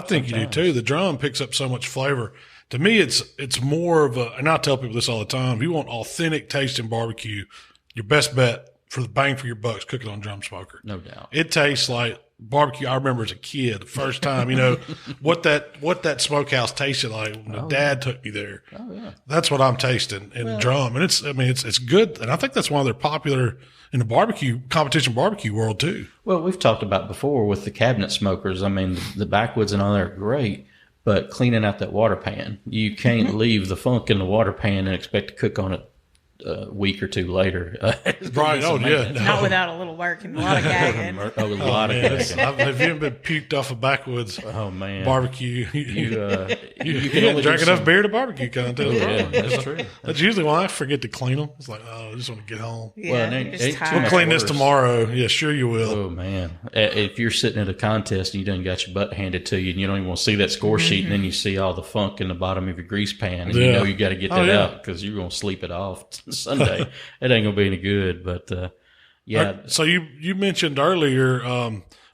think you do too. The drum picks up so much flavor. To me, it's more of a, and I tell people this all the time, if you want authentic tasting barbecue, your best bet for the bang for your bucks, cook it on drum smoker. No doubt. It tastes like barbecue. I remember as a kid, the first time, what that smokehouse tasted like when my dad took me there. Oh yeah. That's what I'm tasting in drum. And it's good. And I think that's why they're popular in the competition barbecue world too. Well, we've talked about before with the cabinet smokers. I mean, the backwoods and all that are great. But cleaning out that water pan, you can't leave the funk in the water pan and expect to cook on it a week or two later. Right. Oh, yeah. No. Not without a little work and a lot of gagging. A lot of gagging. If you haven't been puked off a backwoods barbecue, you can drink enough beer to barbecue contest. Yeah, that's true. That's usually why I forget to clean them. It's like, I just want to get home. Yeah, we'll clean this tomorrow. Yeah, sure you will. Oh, man. If you're sitting at a contest and you done got your butt handed to you and you don't even want to see that score sheet, and then you see all the funk in the bottom of your grease pan, and you know you got to get that out because you're going to sleep it off Sunday. It ain't gonna be any good, but So you mentioned earlier,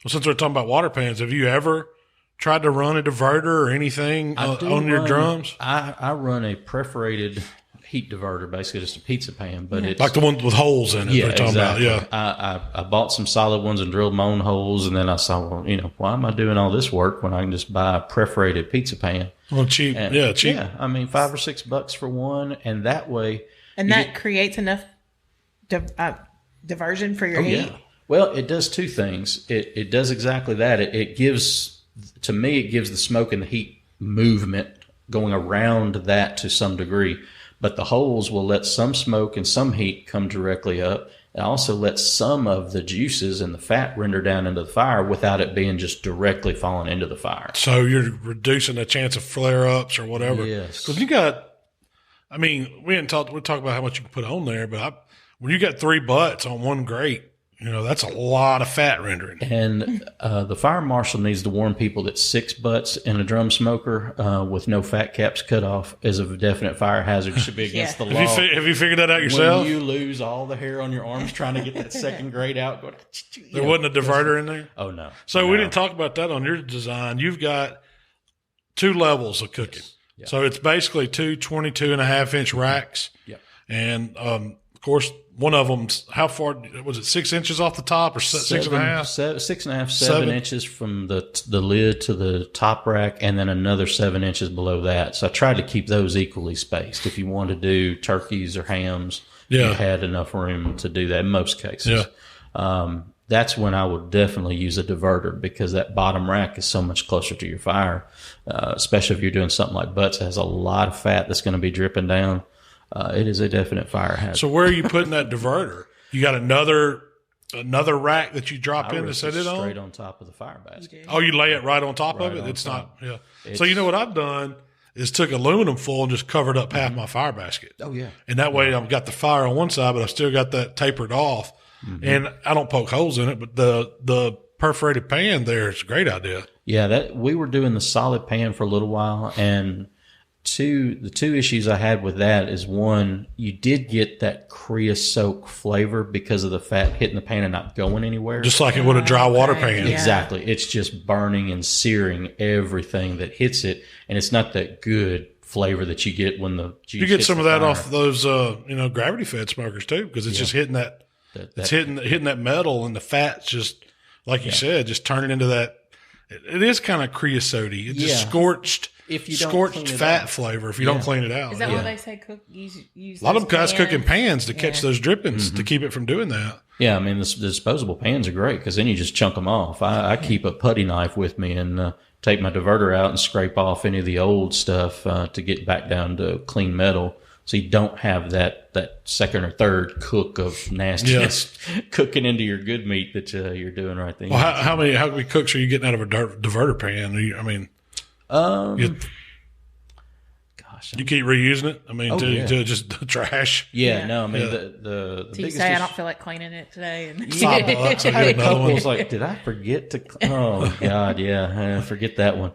since we're talking about water pans, have you ever tried to run a diverter or anything on your drums? I run a perforated heat diverter, basically just a pizza pan, but it's like the one with holes in it. Yeah, we're talking exactly. about. Yeah, I bought some solid ones and drilled my own holes, and then I saw, why am I doing all this work when I can just buy a perforated pizza pan? Well, cheap. Cheap. Yeah, I mean $5 or $6 for one, and that way. And that creates enough diversion for your heat? Yeah. Well, it does two things. It does exactly that. It gives the smoke and the heat movement going around that to some degree. But the holes will let some smoke and some heat come directly up. It also lets some of the juices and the fat render down into the fire without it being just directly falling into the fire. So you're reducing the chance of flare-ups or whatever. Yes. Because we talk about how much you can put on there, but when you got 3 butts on one grate, that's a lot of fat rendering. And the fire marshal needs to warn people that 6 butts in a drum smoker with no fat caps cut off is a definite fire hazard. Should be against the law. Have you figured that out yourself? When you lose all the hair on your arms trying to get that second grate out. There wasn't a diverter in there? Oh, no. So we didn't talk about that on your design. You've got 2 levels of cooking. Yep. So it's basically 2 22.5-inch racks. Yep. And, of course, one of them's how far was it? 6 inches off the top or 6.5? 6.5, 7 inches from the lid to the top rack, and then another 7 inches below that. So I tried to keep those equally spaced. If you want to do turkeys or hams, you had enough room to do that in most cases. Yeah. That's when I would definitely use a diverter because that bottom rack is so much closer to your fire, especially if you're doing something like butts that has a lot of fat that's going to be dripping down. It is a definite fire hazard. So where are you putting that diverter? You got another another rack that you drop in to roast set it on? straight on top of the fire basket. Oh, you lay it right on top of Right it? on It's top. not, yeah. So you know what I've done is took aluminum foil and just covered up half my fire basket. Oh, yeah. And that way I've got the fire on one side, but I've still got that tapered off. And I don't poke holes in it, but the perforated pan there is a great idea. Yeah, we were doing the solid pan for a little while, and the two issues I had with that is, one, you did get that creosote flavor because of the fat hitting the pan and not going anywhere. Just like it would a dry water pan. Yeah. Exactly. It's just burning and searing everything that hits it, and it's not that good flavor that you get when the juice You get hits some the of that fire. off those, gravity fed smokers too, because it's just hitting that. It's hitting that metal, and the fat's just, like you said, just turning into that. It is kind of creosote-y. It's just scorched, if you don't scorched clean it fat out. flavor if you don't clean it out. Is that why they say use a lot of those guys cook in pans? pans to catch those drippings to keep it from doing that. Yeah, I mean, the disposable pans are great because then you just chunk them off. I keep a putty knife with me and take my diverter out and scrape off any of the old stuff to get back down to clean metal. So you don't have that second or third cook of nastiness cooking into your good meat that you're doing right there. Well, how many cooks are you getting out of a diverter pan? You keep reusing it. I mean, to just trash. Yeah, no, I mean the So you biggest say I issue- don't feel like cleaning it today, and $5. I I get had a another couple. one. Was like, did I forget to? Oh God, yeah, forget that one.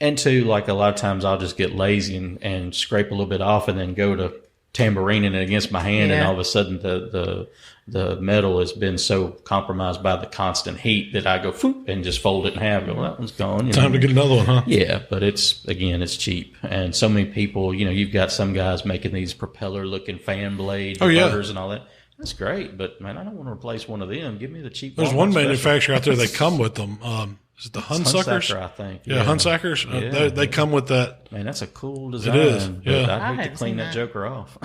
And two, like a lot of times I'll just get lazy and scrape a little bit off, and then go to tambourining it against my hand, and all of a sudden the metal has been so compromised by the constant heat that I go foop and just fold it in half. Go, well, that one's gone. You Time know? to get another one, huh? Yeah, but it's cheap, and so many people. You've got some guys making these propeller-looking fan blade diverters and all that. That's great, but man, I don't want to replace one of them. Give me the cheap. There's Walmart one special. manufacturer out there. They come with them. Is it the Hunsuckers? Hunsucker, I think. Yeah, Hunsuckers. They come with that. Man, that's a cool design. It is, but yeah. I'd I hate to haven't clean seen that that. joker off.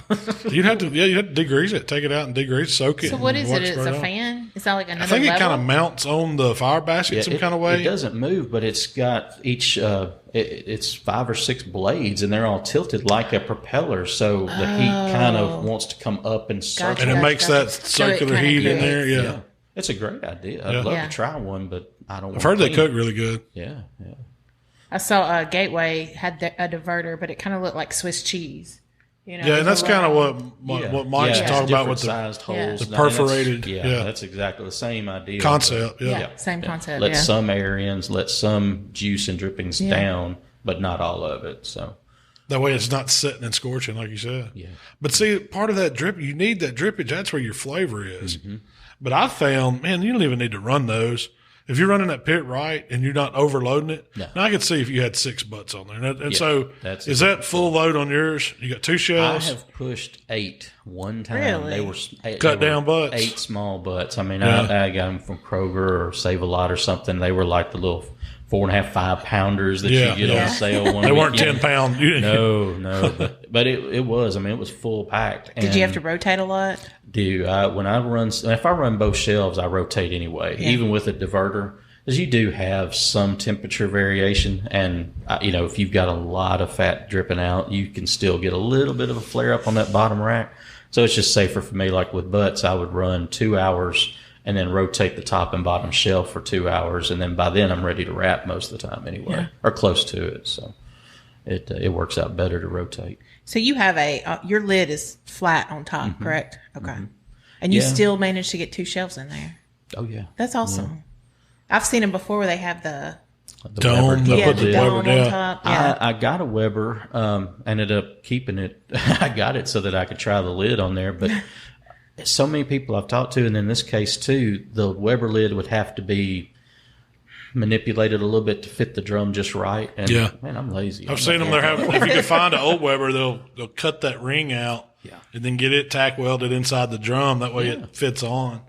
You'd have to degrease it. Take it out and degrease, soak it. so what and is watch it? It's burn a off. fan. Is that like another I think it level? kind of mounts on the fire basket some kind of way. It doesn't move, but it's got each. It's 5 or 6 blades, and they're all tilted like a propeller. So the heat kind of wants to come up and circle. And it makes that circular heat in there. Yeah. It's a great idea. I'd love Yeah. to try one, but I don't. I've heard they cook really good. Yeah. I saw Gateway had a diverter, but it kind of looked like Swiss cheese. Yeah, and that's kind of what Mike's it's talking about with different sized holes. the I mean, that's- perforated. Yeah, that's exactly the same idea. Concept. Yeah, Yeah. same concept. Let yeah. some air ins, let some juice and drippings down, but not all of it. So That way it's not sitting and scorching, like you said. Yeah. But see, part of that drip, you need that drippage. That's where your flavor is. Mm-hmm. But I found, man, you don't even need to run those. If you're running that pit right and you're not overloading it, No. now I could see if you had 6 butts on there. And Yeah, so that's is that full load on yours? You got 2 I shells? have pushed 8 one time. Really? They were Cut down butts. 8 small butts. I mean, Yeah. I got them from Kroger or Save a Lot or something. They were like the little 4.5, 5 pounders that Yeah. you get on sale. One They weren't weekend. 10 pound. No, but it was. I mean, it was full packed. Did you have to rotate a lot? If I run both shelves, I rotate anyway, even with a diverter, because you do have some temperature variation, and if you've got a lot of fat dripping out, you can still get a little bit of a flare up on that bottom rack. So it's just safer for me. Like with butts, I would run 2 hours and then rotate the top and bottom shelf for 2 hours, and then by then I'm ready to wrap most of the time anyway, or close to it. So it works out better to rotate. So you have your lid is flat on top, correct? Okay. And you Yeah. still managed to get 2 shelves in there. Oh yeah, That's awesome. I've seen them before where they have the Dome. Weber They yeah, put the the dome Weber on down. top. Yeah. I got a Weber, ended up keeping it. I got it so that I could try the lid on there, but so many people I've talked to, and in this case too, the Weber lid would have to be manipulated a little bit to fit the drum just right. And Yeah. man, I'm lazy. I've seen them. If you can find an old Weber, they'll cut that ring out and then get it tack welded inside the drum. That way it fits on.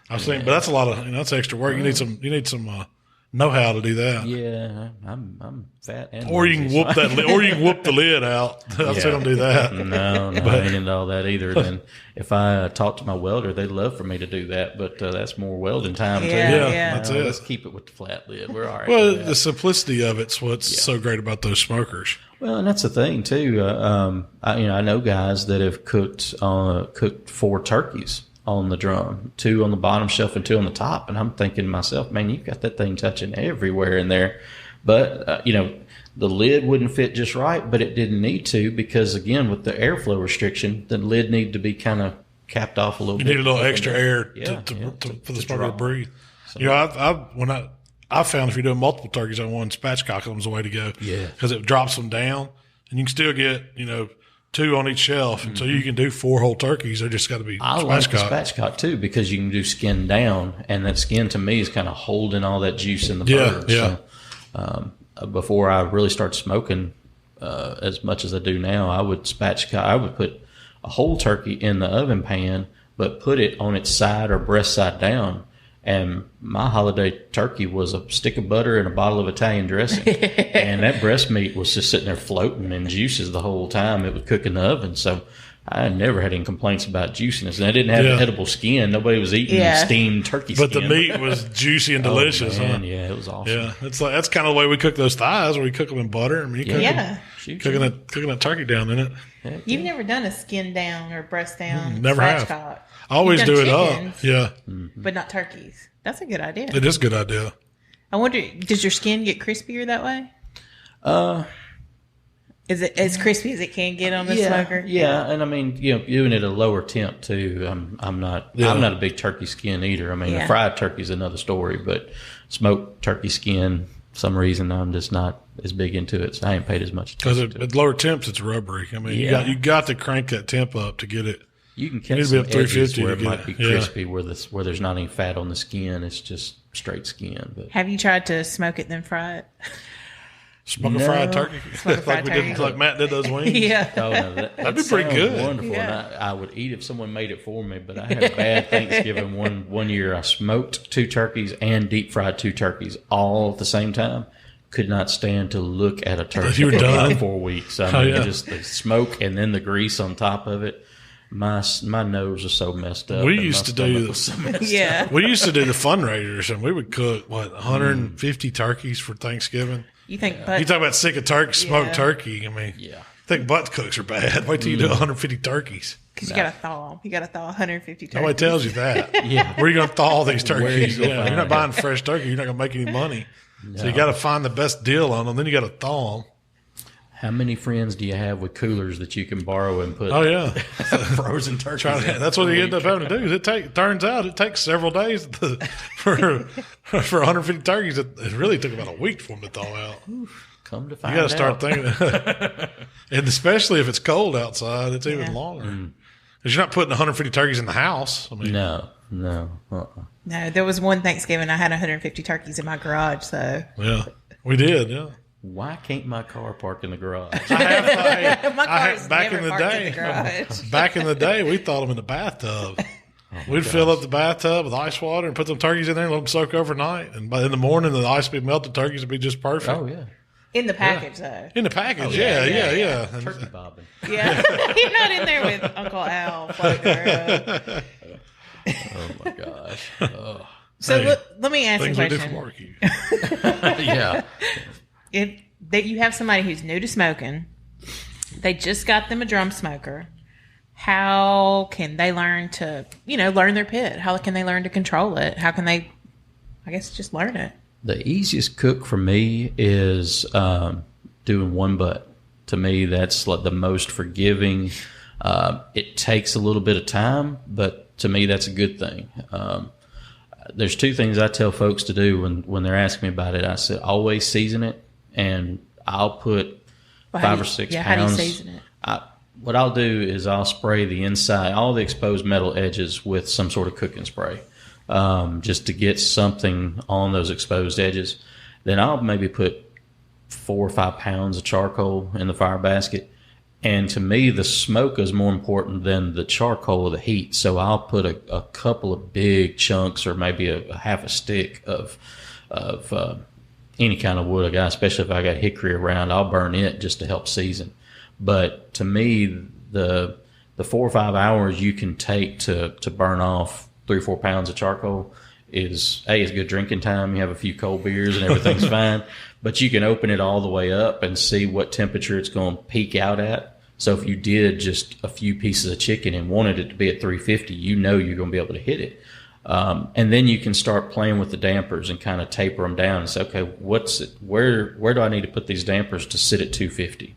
I've seen, but that's a lot of that's extra work. You need some know-how to do that. Yeah, I'm fat and Or you can lazy, whoop so- that, or you can whoop the lid out. I've seen them do that. No, I ain't into all that either. Then if I talk to my welder, they'd love for me to do that, but that's more welding time too. Yeah, Yeah, that's Let's it. keep it with the flat lid. We're all right. Well, with that. the simplicity of it's what's so great about those smokers. Well, and that's the thing too. I know guys that have cooked 4 turkeys on the drum, 2 on the bottom shelf and 2 on the top. And I'm thinking to myself, man, you've got that thing touching everywhere in there. But, the lid wouldn't fit just right, but it didn't need to because, again, with the airflow restriction, the lid needed to be kind of capped off a little bit. You need a little extra air for the smoker to breathe. So, I found if you're doing multiple turkeys on one, spatchcock them's the way to go. Yeah. Because it drops them down, and you can still get, 2 on each shelf. And so you can do 4 whole turkeys. They just got to be I like the spatchcock, too, because you can do skin down, and that skin, to me, is kind of holding all that juice in the bird. Yeah. So, before I really started smoking as much as I do now, I would spatchcock. I would put a whole turkey in the oven pan, but put it on its side or breast side down. And my holiday turkey was a stick of butter and a bottle of Italian dressing. And that breast meat was just sitting there floating in juices the whole time it would cook in the oven. So I never had any complaints about juiciness. And I didn't have edible skin. Nobody was eating steamed turkey skin. But the meat was juicy and delicious. Man, yeah, it was awesome. Yeah, that's kind of the way we cook those thighs, where we cook them in butter. I mean, cooking that turkey down in it. You've never done a skin down or breast down never spatchcock. have. I always do it up. Yeah. But not turkeys. That's a good idea. It is a good idea. I wonder, does your skin get crispier that way? Is it as crispy as it can get on the smoker? Yeah, and I mean, doing it at a lower temp too. I'm not a big turkey skin eater. I mean, a fried turkey is another story, but smoked turkey skin, some reason I'm just not as big into it. So I ain't paid as much attention to it. At lower temps, it's rubbery. I mean, you got to crank that temp up to get it. You can catch some edges where it might be crispy, where there's not any fat on the skin. It's just straight skin. But have you tried to smoke it then fry it? Smoke a fried turkey, like Matt did those wings. Yeah, that'd be pretty good. Wonderful, yeah. And I would eat if someone made it for me. But I had a bad Thanksgiving one year. I smoked 2 turkeys and deep fried 2 turkeys all at the same time. Could not stand to look at a turkey. You were done for 4 weeks. I mean, just the smoke and then the grease on top of it. My nose was so messed up. We used to do the fundraisers, and we would cook 150 turkeys for Thanksgiving. You think you talk about sick of turkey, smoked turkey. I mean, I think butt cooks are bad. Wait till you do 150 turkeys. Because you got to thaw them. You got to thaw 150 turkeys. Nobody tells you that. Where are you going to thaw all these turkeys? You're not buying fresh turkey. You're not going to make any money. No. So you got to find the best deal on them. Then you got to thaw them. How many friends do you have with coolers that you can borrow and put frozen turkeys in? That's what you end up having to do. It turns out it takes several days for 150 turkeys. It really took about a week for them to thaw out. Come to find out. You got to start thinking. And especially if it's cold outside, it's even longer. Because you're not putting 150 turkeys in the house. I mean, no. No, there was one Thanksgiving I had 150 turkeys in my garage. So yeah, we did. Yeah. Why can't my car park in the garage? My car's never parked in the garage. Back in the day, we thawed them in the bathtub. We'd fill up the bathtub with ice water and put them turkeys in there and let them soak overnight. And in the morning, the ice would be melted. Turkeys would be just perfect. Oh, yeah. In the package, though. In the package, yeah. Turkey bobbing. Yeah. You're not in there with Uncle Al floating around. Oh, my gosh. Oh. So let me ask you a question. Yeah. That you have somebody who's new to smoking, they just got them a drum smoker. How can they learn to, learn their pit? How can they learn to control it? How can they, just learn it? The easiest cook for me is doing one butt. To me, that's like the most forgiving. It takes a little bit of time, but to me, that's a good thing. There's 2 things I tell folks to do when they're asking me about it. I said, always season it. And I'll put 5 or 6 pounds. How do you season it? What I'll do is I'll spray the inside, all the exposed metal edges with some sort of cooking spray, just to get something on those exposed edges. Then I'll maybe put 4 or 5 pounds of charcoal in the fire basket. And to me, the smoke is more important than the charcoal or the heat. So I'll put a couple of big chunks or maybe a half a stick of any kind of wood I got, especially if I got hickory around, I'll burn it just to help season. But to me, the 4 or 5 hours you can take to burn off 3 or 4 pounds of charcoal is good drinking time. You have a few cold beers and everything's fine. But you can open it all the way up and see what temperature it's going to peak out at So if you did just a few pieces of chicken and wanted it to be at 350, you know you're going to be able to hit it. And then you can start playing with the dampers and kind of taper them down and say, okay, where do I need to put these dampers to sit at 250?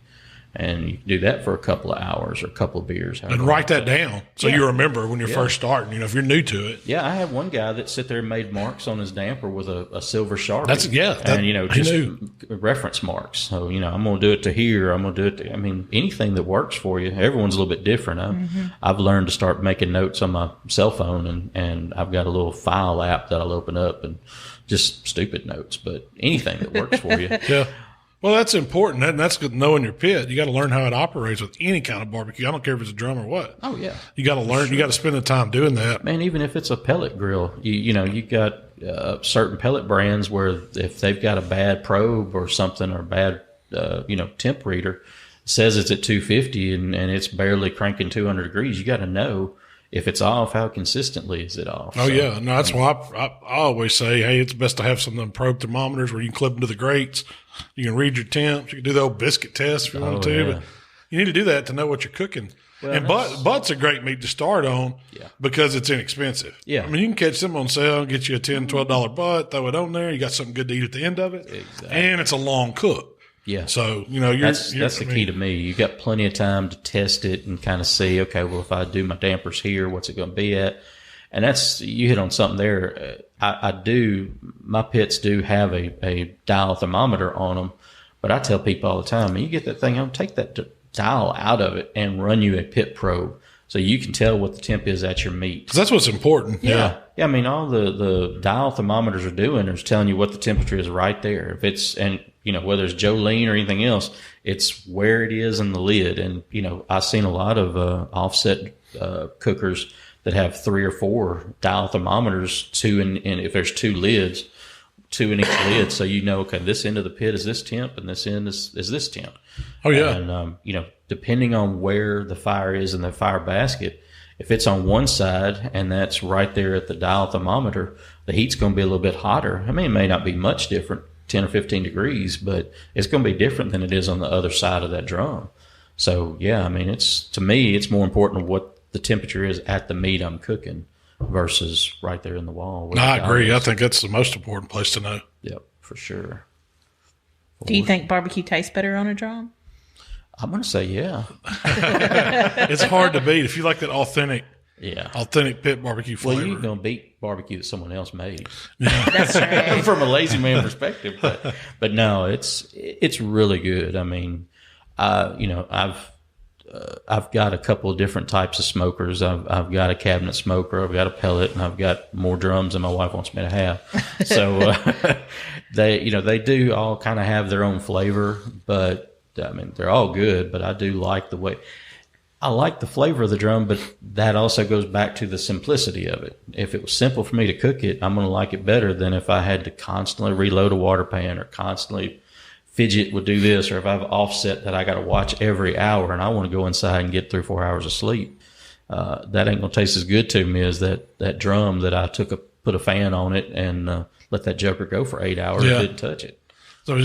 And you can do that for a couple of hours or a couple of beers. And write that down so you remember when you're first starting, if you're new to it. Yeah, I had one guy that sit there and made marks on his damper with a silver Sharpie. And, just reference marks. So, I'm going to do it to here. I'm going to do it anything that works for you. Everyone's a little bit different. I've learned to start making notes on my cell phone, and I've got a little file app that I'll open up and just stupid notes, but anything that works for you. Yeah. Well, that's important, and that's good knowing your pit. You got to learn how it operates with any kind of barbecue. I don't care if it's a drum or what. Oh yeah, you got to learn. Sure. You got to spend the time doing that. Man, even if it's a pellet grill, you got certain pellet brands where if they've got a bad probe or something or bad temp reader, it says it's at 250 and it's barely cranking 200 degrees. You got to know. If it's off, how consistently is it off? Oh, yeah. No, that's why I always say, hey, it's best to have some of them probe thermometers where you can clip them to the grates. You can read your temps. You can do the old biscuit test if you want to. Yeah. But you need to do that to know what you're cooking. Well, and butt's a great meat to start on because it's inexpensive. Yeah. You can catch them on sale, get you a $10, $12 butt, throw it on there. You got something good to eat at the end of it. Exactly. And it's a long cook. Yeah. So, that's the key to me. You got plenty of time to test it and kind of see, okay, well, if I do my dampers here, what's it going to be at? And you hit on something there. My pits do have a dial thermometer on them, but I tell people all the time, you get that thing home, take that dial out of it and run you a pit probe so you can tell what the temp is at your meat. Because that's what's important. Yeah. All the dial thermometers are doing is telling you what the temperature is right there. If it's, whether it's Jolene or anything else, it's where it is in the lid. And, I've seen a lot of offset cookers that have 3 or 4 dial thermometers, and if there's 2 lids, 2 in each lid. So okay, this end of the pit is this temp and this end is this temp. Oh, yeah. And, depending on where the fire is in the fire basket, if it's on one side and that's right there at the dial thermometer, the heat's going to be a little bit hotter. It may not be much different, 10 or 15 degrees, but it's going to be different than it is on the other side of that drum. So, to me, it's more important what the temperature is at the meat I'm cooking versus right there in the wall. I agree. I think that's the most important place to know. Yep, for sure. Do you think barbecue tastes better on a drum? I'm going to say yeah. It's hard to beat if you like that authentic pit barbecue flavor. Well, you're going to beat barbecue that someone else made. Yeah. That's right. From a lazy man perspective, but no, it's really good. I've got a couple of different types of smokers. I've got a cabinet smoker, I've got a pellet, and I've got more drums than my wife wants me to have. So they do all kind of have their own flavor, but they're all good. But I do like I like the flavor of the drum, but that also goes back to the simplicity of it. If it was simple for me to cook it, I'm going to like it better than if I had to constantly reload a water pan or constantly fidget would do this, or if I have offset that I got to watch every hour and I want to go inside and get 3 or 4 hours of sleep. That ain't going to taste as good to me as that drum that I put a fan on it and let that joker go for 8 hours and didn't touch it. So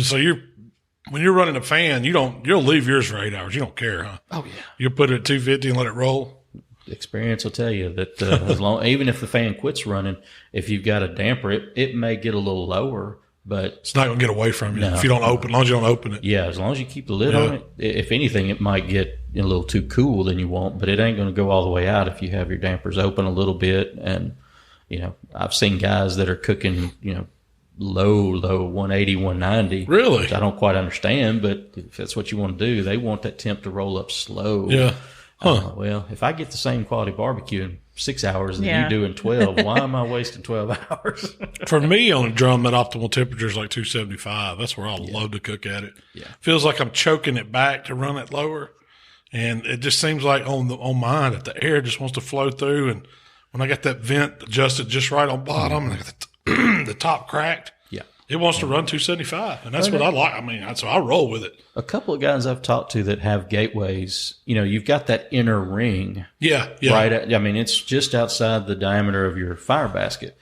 when you're running a fan, you'll leave yours for 8 hours. You don't care, huh? Oh, yeah. You'll put it at 250 and let it roll? Experience will tell you that even if the fan quits running, if you've got a damper, it may get a little lower, but it's not going to get away from you if you don't open. As long as you don't open it. Yeah, as long as you keep the lid on it. If anything, it might get a little too cool than you want, but it ain't going to go all the way out if you have your dampers open a little bit. And I've seen guys that are cooking low 180, 190. Really? Which I don't quite understand, but if that's what you want to do, they want that temp to roll up slow. Yeah. Huh. Well, if I get the same quality barbecue in 6 hours than you do in 12, why am I wasting 12 hours? For me, on a drum, that optimal temperature is like 275. That's where I love to cook at it. Yeah. Feels like I'm choking it back to run it lower. And it just seems like on mine that the air just wants to flow through. And when I got that vent adjusted just right on bottom and I got the top cracked, it wants to run 275. And that's what I like. So I roll with it. A couple of guys I've talked to that have gateways, you've got that inner ring. Yeah. Right. It's just outside the diameter of your fire basket.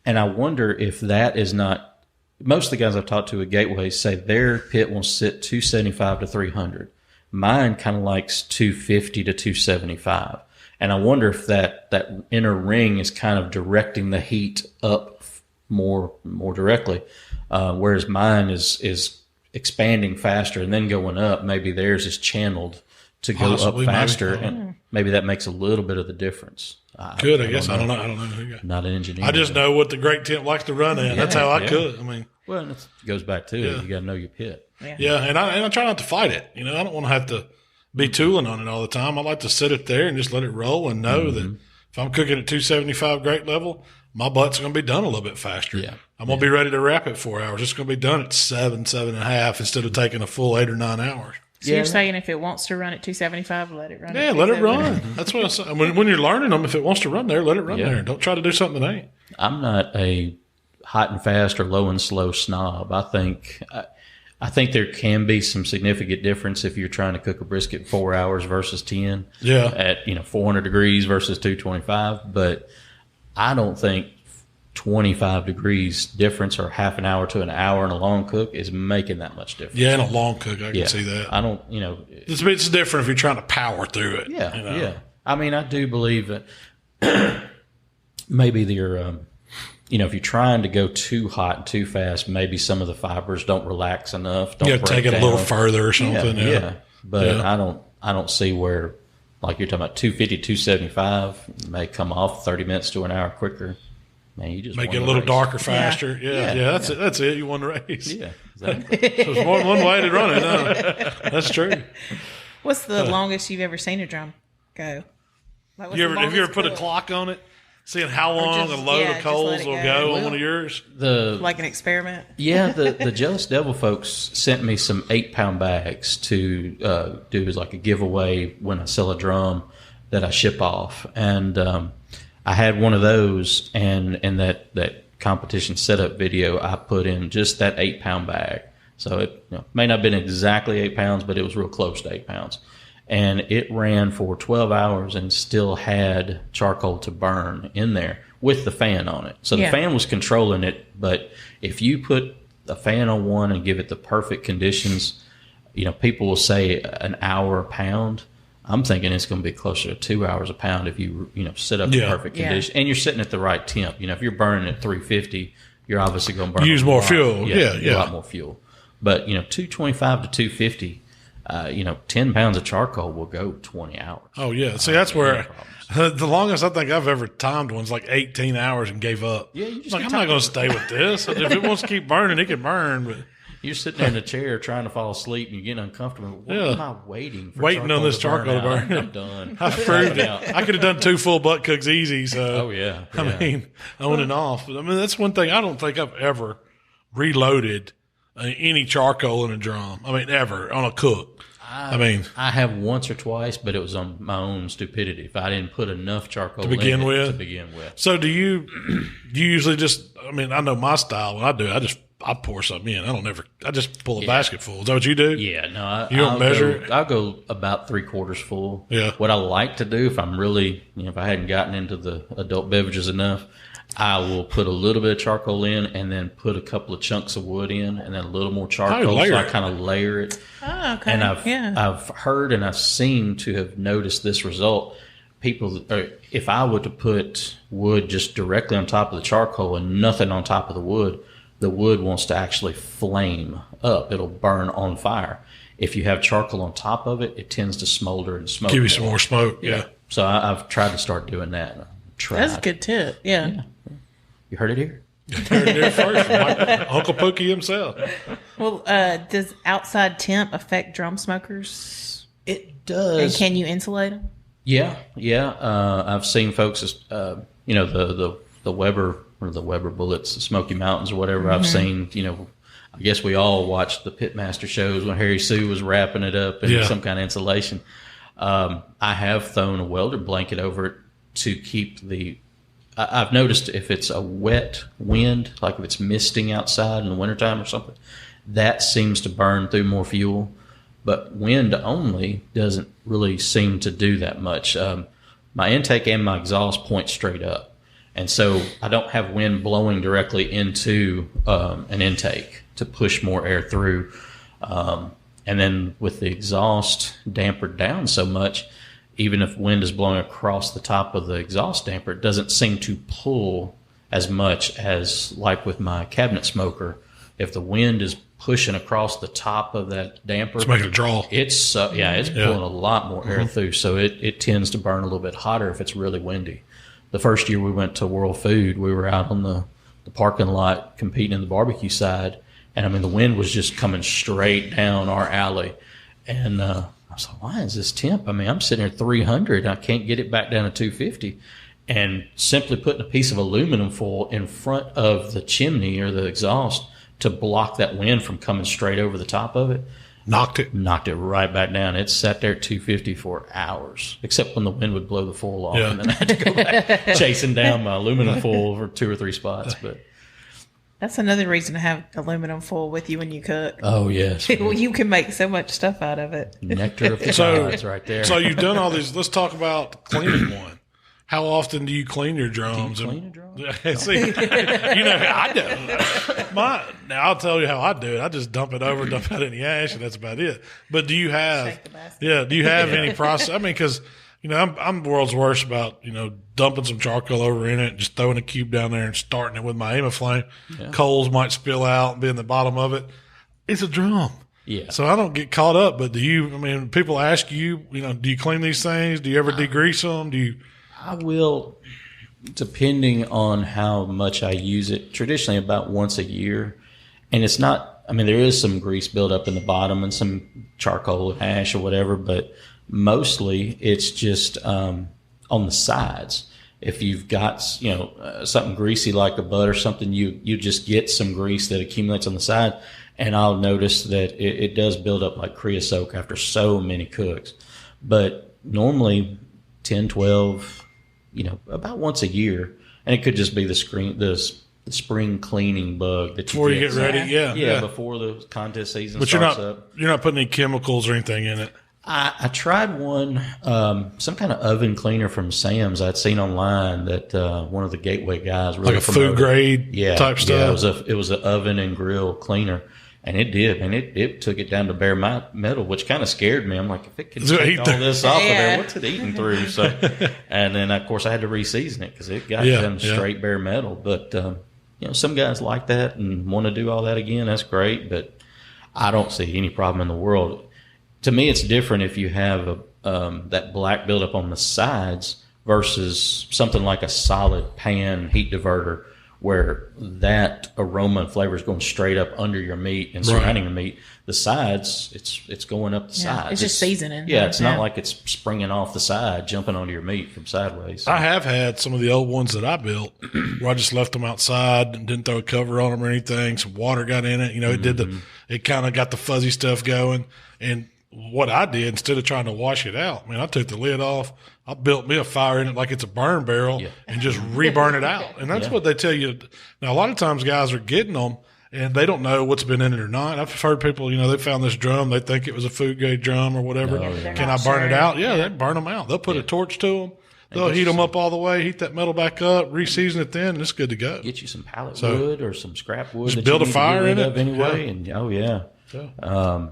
And I wonder if that is not, most of the guys I've talked to at gateways say their pit will sit 275 to 300. Mine kind of likes 250 to 275. And I wonder if that inner ring is kind of directing the heat up more directly, whereas mine is expanding faster and then going up. Maybe theirs is channeled to go up faster, and maybe that makes a little bit of the difference. I guess. I don't know. Not an engineer. I just know what the great temp likes to run at. That's how I cook. I mean, well, it goes back to it. You got to know your pit. Yeah, and I try not to fight it. I don't want to have to be tooling on it all the time. I like to sit it there and just let it roll and know that if I'm cooking at 275 grate level, my butt's going to be done a little bit faster. Yeah. I'm going to be ready to wrap it 4 hours. It's going to be done at 7.5 instead of taking a full 8 or 9 hours. So you're saying if it wants to run at 275, let it run. Yeah, let it run. That's what I say. When you're learning them, if it wants to run there, let it run there. Don't try to do something that ain't. I'm not a hot and fast or low and slow snob. I think there can be some significant difference if you're trying to cook a brisket 4 hours versus 10. Yeah. At 400 degrees versus 225, but I don't think 25 degrees difference or half an hour to an hour in a long cook is making that much difference. Yeah, in a long cook, I can see that. I don't, it's different if you're trying to power through it. Yeah, yeah. I mean, I do believe that maybe they're, if you're trying to go too hot and too fast, maybe some of the fibers don't relax enough. Don't take it a little further or something. Yeah. But I don't see where, like you're talking about 250, 275 may come off 30 minutes to an hour quicker. Man, you just make it a little darker, faster. Yeah. That's it. That's it. You won the race. Yeah, exactly. So it's one way to run it. No, that's true. What's the longest you've ever seen a drum go? Have you ever put a clock on it? Seeing how long a load of coals will go on one of yours? Like an experiment? Yeah, the Jealous Devil folks sent me some 8-pound bags to do as like a giveaway when I sell a drum that I ship off. And I had one of those, and in that competition setup video, I put in just that 8-pound bag. So it may not have been exactly 8 pounds, but it was real close to 8 pounds. And it ran for 12 hours and still had charcoal to burn in there with the fan on it. So the fan was controlling it, but if you put a fan on one and give it the perfect conditions, people will say an hour a pound. I'm thinking it's going to be closer to 2 hours a pound if you set up the perfect condition. And you're sitting at the right temp. If you're burning at 350, you're obviously going to burn use more fuel. A lot more fuel. But 225 to 250, 10 pounds of charcoal will go 20 hours. Oh yeah. See, that's where the longest I think I've ever timed one's like 18 hours and gave up. Yeah, you just I'm not going to stay with this. If it wants to keep burning, it can burn. But you're sitting there in a chair trying to fall asleep and you're getting uncomfortable. What am I waiting for? Waiting on this charcoal to burn. I'm done. I proved it. I could have done 2 full butt cooks easy. So I mean, on and off. But that's one thing I don't think I've ever reloaded any charcoal in a drum. I mean, ever on a cook. I have once or twice, but it was on my own stupidity. If I didn't put enough charcoal to begin with. So do you usually just? I mean, I know my style. When I do it, I pour something in. I just pull a basket full. Is that what you do? Yeah, no. You don't measure it? I'll go about 3/4 full. Yeah. What I like to do if I'm really, if I hadn't gotten into the adult beverages enough, I will put a little bit of charcoal in and then put a couple of chunks of wood in and then a little more charcoal. So I kind of layer it. Oh, okay. And I've heard and I've seen to have noticed this result. If I were to put wood just directly on top of the charcoal and nothing on top of the wood wants to actually flame up. It'll burn on fire. If you have charcoal on top of it, it tends to smolder and smoke. Give you some more smoke, yeah. So I've tried to start doing that. That's a good tip, yeah. You heard it here? You heard it here first from Uncle Pookie himself. Well, does outside temp affect drum smokers? It does. And can you insulate them? Yeah. I've seen folks, the Weber or the Weber bullets, the Smoky Mountains or whatever. Mm-hmm. I've seen, I guess we all watched the Pitmaster shows when Harry Sue was wrapping it up in some kind of insulation. I have thrown a welder blanket over it to keep I've noticed if it's a wet wind, like if it's misting outside in the wintertime or something, that seems to burn through more fuel. But wind only doesn't really seem to do that much. My intake and my exhaust point straight up. And so I don't have wind blowing directly into an intake to push more air through. And then with the exhaust dampered down so much, even if wind is blowing across the top of the exhaust damper, it doesn't seem to pull as much as like with my cabinet smoker. If the wind is pushing across the top of that damper, it's making a draw. It's pulling a lot more air through, so it tends to burn a little bit hotter if it's really windy. The first year we went to World Food, we were out on the parking lot competing in the barbecue side, and I mean the wind was just coming straight down our alley, and I was like, why is this temp? I mean, I'm sitting here at 300, I can't get it back down to 250. And simply putting a piece of aluminum foil in front of the chimney or the exhaust to block that wind from coming straight over the top of it. Knocked it right back down. It sat there at 250 for hours, except when the wind would blow the foil off, and then I had to go back chasing down my aluminum foil over 2 or 3 spots. But that's another reason to have aluminum foil with you when you cook. Oh, yes. Well, you can make so much stuff out of it. Nectar of the gods right there. So you've done all these. Let's talk about cleaning one. How often do you clean your drums? Do you clean your drums? See, you know how I do it. Now I'll tell you how I do it. I just dump it over, dump out any ash, and that's about it. But do you have, do you have any process? I mean, because I'm the world's worst about dumping some charcoal over in it, just throwing a cube down there and starting it with my Ema flame. Yeah. Coals might spill out and be in the bottom of it. It's a drum. Yeah. So I don't get caught up. But do you? I mean, people ask you, do you clean these things? Do you ever degrease them? Do you? I will, depending on how much I use it, traditionally about once a year. And it's not, I mean, there is some grease buildup in the bottom and some charcoal and ash or whatever, but mostly it's just on the sides. If you've got, something greasy like a butt or something, you just get some grease that accumulates on the side. And I'll notice that it does build up like creosote after so many cooks. But normally 10, 12, about once a year, and it could just be the spring cleaning bug that before you get ready. Yeah, before the contest season but starts up. You're not putting any chemicals or anything in it. I tried one, some kind of oven cleaner from Sam's I'd seen online that one of the Gateway guys really like a food grade type stuff. Yeah, it was an oven and grill cleaner. And it did, and it took it down to bare metal, which kind of scared me. I'm like, if it can take all this off of there, what's it eating through? So, and then of course I had to re-season it because it got down straight bare metal. But some guys like that and want to do all that again. That's great, but I don't see any problem in the world. To me, it's different if you have that black buildup on the sides versus something like a solid pan heat diverter, where that aroma and flavor is going straight up under your meat and surrounding your meat. The sides, it's going up the sides. It's just seasoning. Yeah, it's not like it's springing off the side, jumping onto your meat from sideways. So. I have had some of the old ones that I built where I just left them outside and didn't throw a cover on them or anything. Some water got in it. It kind of got the fuzzy stuff going. And what I did, instead of trying to wash it out, I took the lid off. I built me a fire in it like it's a burn barrel and just re-burn it out. And that's what they tell you. Now, a lot of times guys are getting them and they don't know what's been in it or not. I've heard people, they found this drum. They think it was a food grade drum or whatever. Can I burn it out? Yeah, they burn them out. They'll put a torch to them. They'll heat them up all the way, heat that metal back up, re-season it then, and it's good to go. Get you some pallet wood or some scrap wood. Just build a fire in it. Anyway. And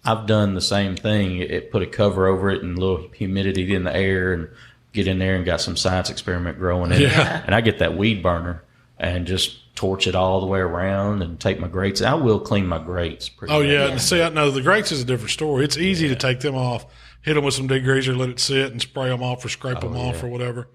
I've done the same thing. It put a cover over it and a little humidity in the air and get in there and got some science experiment growing in it. And I get that weed burner and just torch it all the way around and take my grates. I will clean my grates. And see, I know the grates is a different story. It's easy to take them off, hit them with some degreaser, let it sit and spray them off or scrape them off or whatever.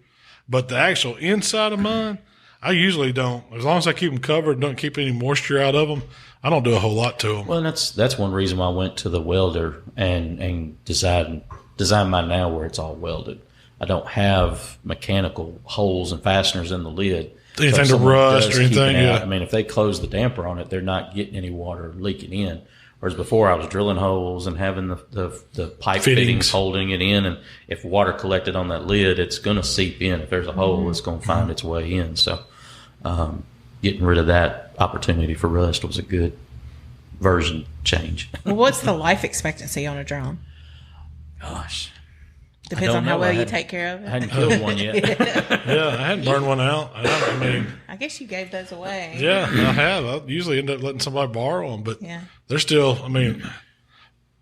But the actual inside of mine, I usually don't. As long as I keep them covered and don't keep any moisture out of them, I don't do a whole lot to them. Well, that's one reason why I went to the welder and designed mine now where it's all welded. I don't have mechanical holes and fasteners in the lid. Anything to rust or anything? I mean, if they close the damper on it, they're not getting any water leaking in. Whereas before, I was drilling holes and having the pipe fittings holding it in, and if water collected on that lid, it's going to seep in. If there's a hole, it's going to find its way in. So, getting rid of that opportunity for rust was a good version change. Well, what's the life expectancy on a drum? Gosh. Depends on how well you take care of it. I hadn't killed one yet. I hadn't burned one out. I guess you gave those away. Yeah, I have. I usually end up letting somebody borrow them, but they're still,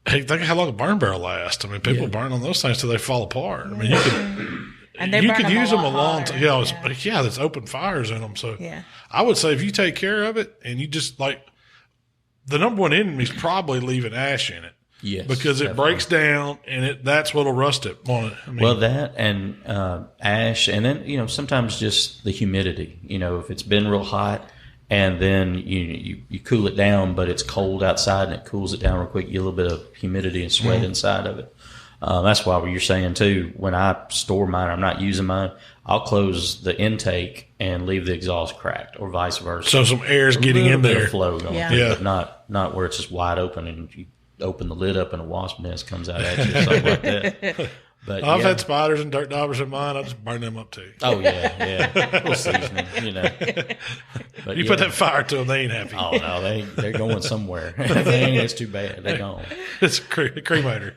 Hey, think of how long a burn barrel lasts. I mean, people burn on those things till they fall apart. I mean, you could use them a long time. Yeah, there's open fires in them. So I would say if you take care of it and you just the number one enemy is probably leaving ash in it. Yes, because it breaks down and that's what'll rust it on it. I mean, well, that and ash, and then sometimes just the humidity. If it's been real hot, and then you cool it down, but it's cold outside and it cools it down real quick. You get a little bit of humidity and sweat inside of it. That's why what you're saying too. When I store mine, I'm not using mine. I'll close the intake and leave the exhaust cracked, or vice versa. So some air is getting in there, flow going through, but not where it's just wide open and you open the lid up and a wasp nest comes out at you or something like that. But I've had spiders and dirt daubers in mine. I just burn them up too. Oh yeah, a little seasoning, But you put that fire to them, they ain't happy. Oh no, they're going somewhere. It's too bad. They're gone. It's a cremator.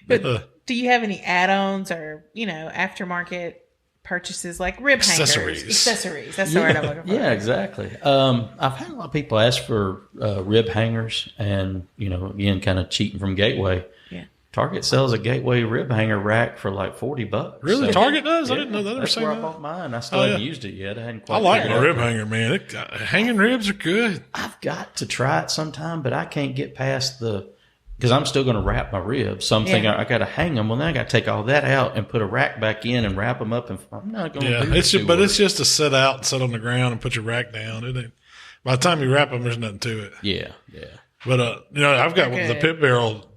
But do you have any add-ons or aftermarket purchases like rib hangers? Accessories. That's the word I'm looking for. Yeah, exactly. I've had a lot of people ask for rib hangers, and again, kind of cheating from Gateway. Yeah, Target sells a Gateway rib hanger rack for like $40. Really, so, Target does? I didn't know that. That's where I bought mine. I still haven't used it yet. I hadn't quite. I like my rib hanger, man. Hanging ribs are good. I've got to try it sometime, but I can't get past because I'm still going to wrap my ribs. So I'm thinking I got to hang them. Well, then I got to take all that out and put a rack back in and wrap them up. And I'm not going to do it. But it's just to sit out and sit on the ground and put your rack down. It ain't, by the time you wrap them, there's nothing to it. Yeah. But I've got the pit barrel.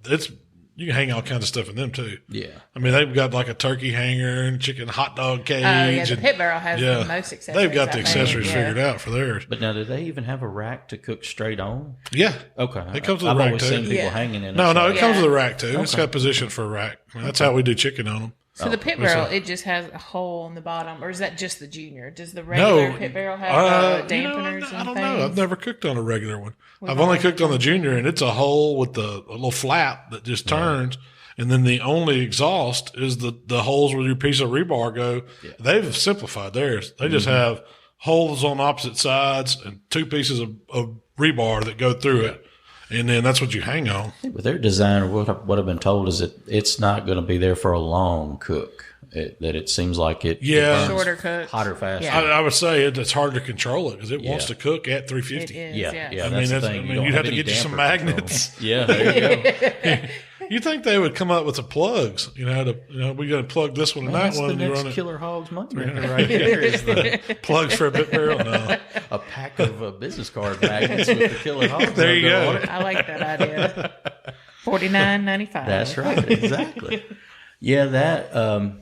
You can hang all kinds of stuff in them too. Yeah. I mean, they've got like a turkey hanger and chicken hot dog cage. The pit barrel has the most accessories. They've got the accessories figured out for theirs. But now, do they even have a rack to cook straight on? Yeah. Okay. It comes with I've a rack always too. seen people hanging in it. No, it comes with a rack too. Okay. It's got position for a rack. I mean, that's how we do chicken on them. So the pit barrel, it just has a hole in the bottom, or is that just the junior? Does the regular pit barrel have dampeners and I don't things? know. I've never cooked on a regular one. I've only cooked on the junior, and it's a hole with a little flap that just turns. And then the only exhaust is the holes where your piece of rebar go. Yeah. They've simplified theirs. They just have holes on opposite sides and two pieces of rebar that go through it. And then that's what you hang on. With their design, what I've been told is that it's not going to be there for a long cook. That it seems like it shorter cook, hotter, faster. Yeah. I would say it's hard to control it because it wants to cook at 350. It is, yeah. I mean, you'd have to get you some magnets. Control. Yeah, there you go. You think they would come up with the plugs? We got to plug this one and that one. That's the next Killer Hogs money right here. Is the plugs for a pit barrel. No, a pack of business card magnets with the Killer Hogs. There you go. I like that idea. $49.95. That's right. Exactly. Yeah, that.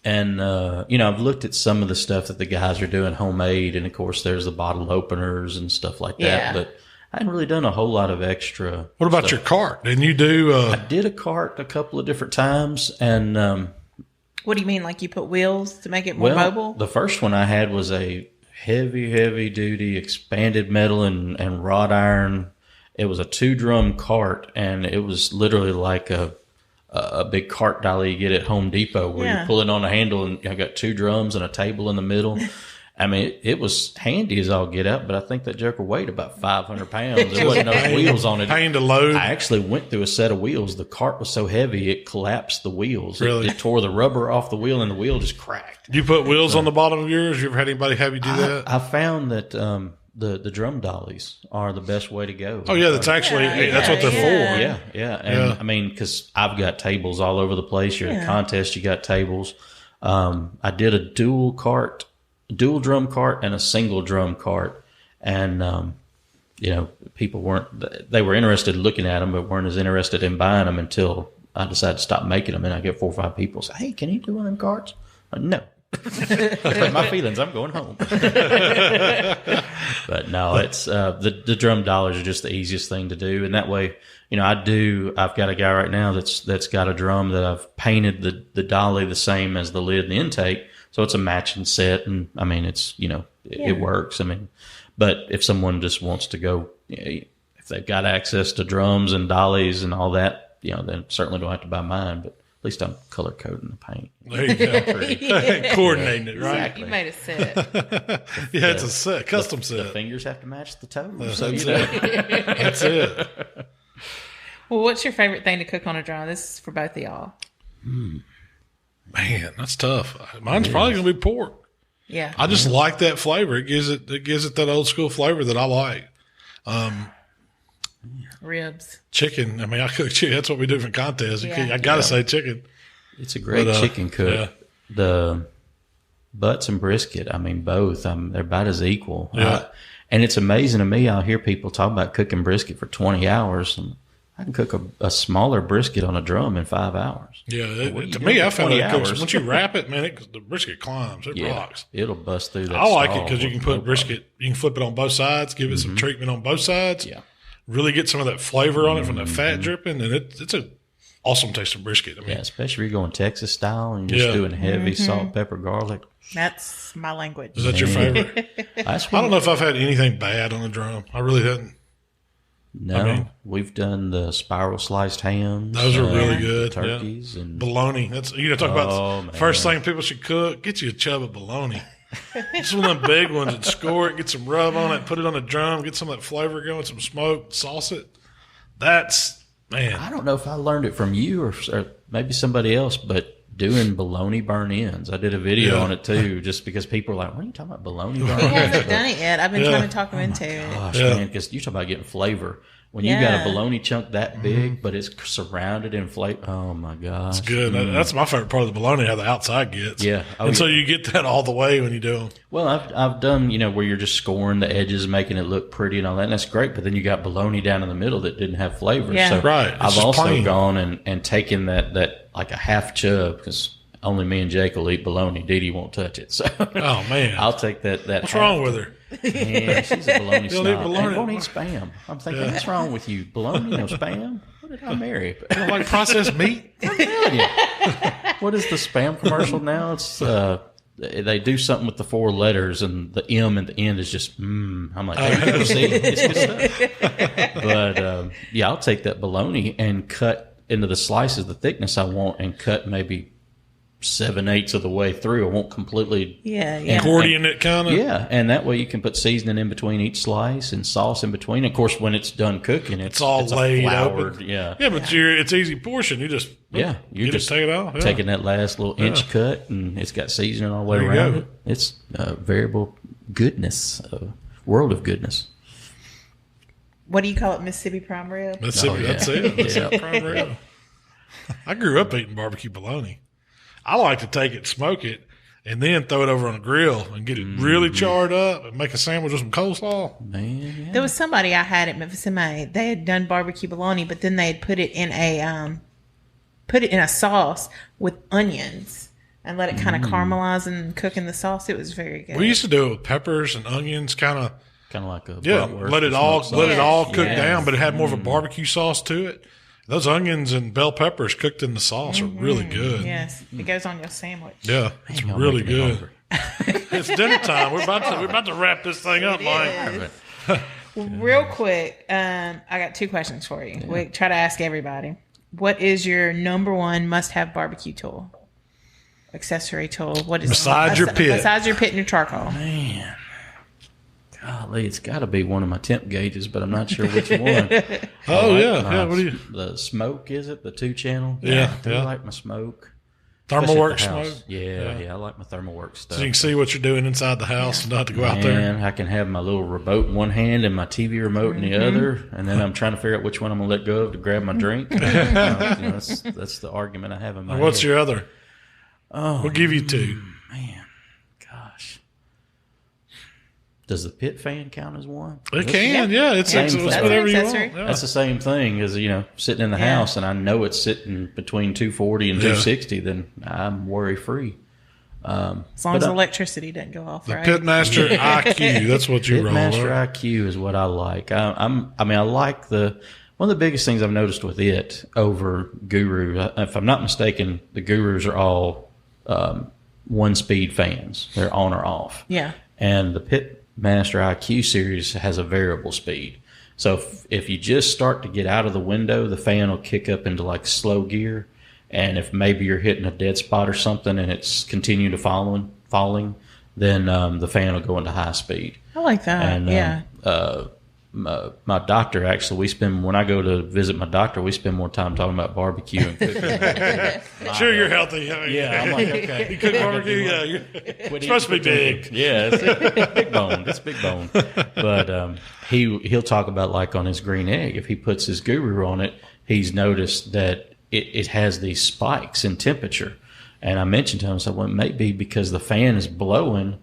And, I've looked at some of the stuff that the guys are doing homemade. And, of course, there's the bottle openers and stuff like that. Yeah. But I hadn't really done a whole lot of extra. What about stuff. your cart? Didn't you do? I did a cart a couple of different times. And what do you mean? Like you put wheels to make it more mobile? The first one I had was a heavy duty expanded metal and wrought iron. It was a 2-drum cart. And it was literally like a big cart dolly you get at Home Depot where you pull it on a handle and I got 2 drums and a table in the middle. I mean, it was handy as all get out, but I think that joker weighed about 500 pounds. There wasn't no wheels on it. Pain to load. I actually went through a set of wheels. The cart was so heavy, it collapsed the wheels. Really? It tore the rubber off the wheel and the wheel just cracked. You put wheels on the bottom of yours? You ever had anybody have you do that? I found that the drum dollies are the best way to go. Oh, yeah, that's actually, that's what they're for. Yeah. And I mean, because I've got tables all over the place. You're at a contest, you got tables. I did a dual drum cart and a single drum cart. And, people they were interested in looking at them, but weren't as interested in buying them until I decided to stop making them. And I get 4 or 5 people say, hey, can you do one of them carts? No. My feelings, I'm going home. But no, it's the drum dollars are just the easiest thing to do, and that way, I've got a guy right now that's got a drum that I've painted the dolly the same as the lid and the intake, so it's a matching set, and I mean it's it works. I mean, but if someone just wants to go, if they've got access to drums and dollies and all that, then certainly don't have to buy mine, but least I'm color coding the paint. There you go. Coordinating it, right? Exactly. You made a set. Yeah, it's a set, custom The set. fingers have to match the toes. That's it. That's it. Well, what's your favorite thing to cook on a drum? This is for both of y'all. Man, that's tough. Mine's probably going to be pork. Yeah. I just like that flavor. It gives it that old school flavor that I like. Ribs. Chicken. I mean, I cook chicken. That's what we do for contests. Yeah. I got to say chicken. It's a great chicken cook. Yeah. The butts and brisket, I mean, both. They're about as equal. Yeah. And it's amazing to me. I'll hear people talk about cooking brisket for 20 hours. And I can cook a smaller brisket on a drum in 5 hours. Yeah. To do me, for I found 20 it cooks. hours? Once you wrap it, man, the brisket climbs. It Yeah, rocks. it'll bust through that. I like it stall because you can with put no brisket, you can flip it on both sides, give it some treatment on both sides. Yeah. Really get some of that flavor on it from the fat dripping, and it's a awesome tasting brisket. I mean, Yeah, especially if you're going Texas style and you're just doing heavy salt, pepper, garlic. That's my language. is that your favorite? I don't know if I've had anything bad on the drum. I really hadn't. No, we've done the spiral sliced hams. Those are really good. Turkeys yeah. and bologna. That's talk about first thing people should cook. Get you a chub of bologna. Just one of them big ones and score it. Get some rub on it. Put it on the drum. Get some of that flavor going. Some smoke. Sauce it. That's man. I don't know if I learned it from you or maybe somebody else, but doing bologna burn ends. I did a video on it too, just because people are like, "What are you talking about bologna burn He ends?" hasn't done it yet. I've been trying to talk him into it. Gosh, man, because you talk about getting flavor. When you got a bologna chunk that big, but it's surrounded in flavor, oh my gosh. It's good. That's my favorite part of the bologna, how the outside gets. Yeah. So you get that all the way when you do them. Well, I've done, where you're just scoring the edges, making it look pretty and all that, and that's great, but then you got bologna down in the middle that didn't have flavor. Yeah. So Right. It's I've just also plain. gone and taken that like a half chub, because only me and Jake will eat bologna. Dee Dee won't touch it. So Oh, man. I'll take that. What's wrong with her? Man, she's a bologna You'll snob. eat bologna. And won't eat spam. I'm thinking, what's wrong with you? Bologna, no spam? What did I marry? You don't like processed meat? What is the spam commercial now? It's they do something with the 4 letters, and the M at the end is just I'm like, hey, see, it's good stuff. But I'll take that bologna and cut into the slices the thickness I want, and cut maybe 7/8 of the way through. I won't completely Accordion it kind of. Yeah, and that way you can put seasoning in between each slice and sauce in between. Of course, when it's done cooking, it's all laid floured, open. Yeah, But it's easy portion. You just you're just take it off. Yeah. taking that last little inch cut, and it's got seasoning all the way There you around go. it. It's variable goodness, a world of goodness. What do you call it? Mississippi prime rib? That's it. That's it. That's Yeah. it. Prime rib. I grew up eating barbecue bologna. I like to take it, smoke it, and then throw it over on a grill and get it really charred up and make a sandwich with some coleslaw. Man, yeah. There was somebody I had at Memphis in May. They had done barbecue bologna, but then they had put it in a sauce with onions and let it kind of caramelize and cook in the sauce. It was very good. We used to do it with peppers and onions, kind of. Like a bratwurst Let it or all smoked sauce. cook Yes. down, but it had more of a barbecue sauce to it. Those onions and bell peppers cooked in the sauce are really good. Yes, it goes on your sandwich. Yeah, it's Y'all really making me good. hungry. It's dinner time. We're about to wrap this thing up, Mike. Real quick, I got 2 questions for you. We try to ask everybody. What is your number one must-have barbecue tool? Accessory tool? What is Besides your pit. Besides your pit and your charcoal. Man, golly, it's got to be one of my temp gauges, but I'm not sure which one. Oh, I yeah. my- Yeah, what do you... The smoke, is it? The 2-channel? Yeah, I do yeah. like my smoke. Thermalworks Especially at the smoke. house. Yeah, I like my Thermalworks stuff. So you can see what you're doing inside the house and not have to go out there. And I can have my little remote in one hand and my TV remote in the other, and then I'm trying to figure out which one I'm going to let go of to grab my drink. That's the argument I have in my head. What's your other? Oh, We'll give you 2. man, gosh. Does the pit fan count as one? It can, yeah. It's Same it's thing. whatever you Accessory. want. Yeah. That's the same thing as, sitting in the house and I know it's sitting between 240 and 260, then I'm worry-free. As long as electricity doesn't go off, right? Pitmaster IQ. That's what you roll. Pitmaster Right? IQ is what I like. I like one of the biggest things I've noticed with it over Guru, if I'm not mistaken, the Gurus are all 1-speed fans. They're on or off. Yeah. And the Pitmaster IQ series has a variable speed. So if you just start to get out of the window, the fan will kick up into like slow gear. And if maybe you're hitting a dead spot or something and it's continuing to falling, then the fan will go into high speed. I like that. And my doctor, actually, when I go to visit my doctor, we spend more time talking about barbecue and cooking. Sure, you're healthy. Yeah, I'm like, okay. You cook barbecue? Yeah, you're supposed to be big. Yeah, it's big bone. It's big bone. But he'll talk about, like, on his green egg, if he puts his guru on it, he's noticed that it has these spikes in temperature. And I mentioned to him, so, well, it may be because the fan is blowing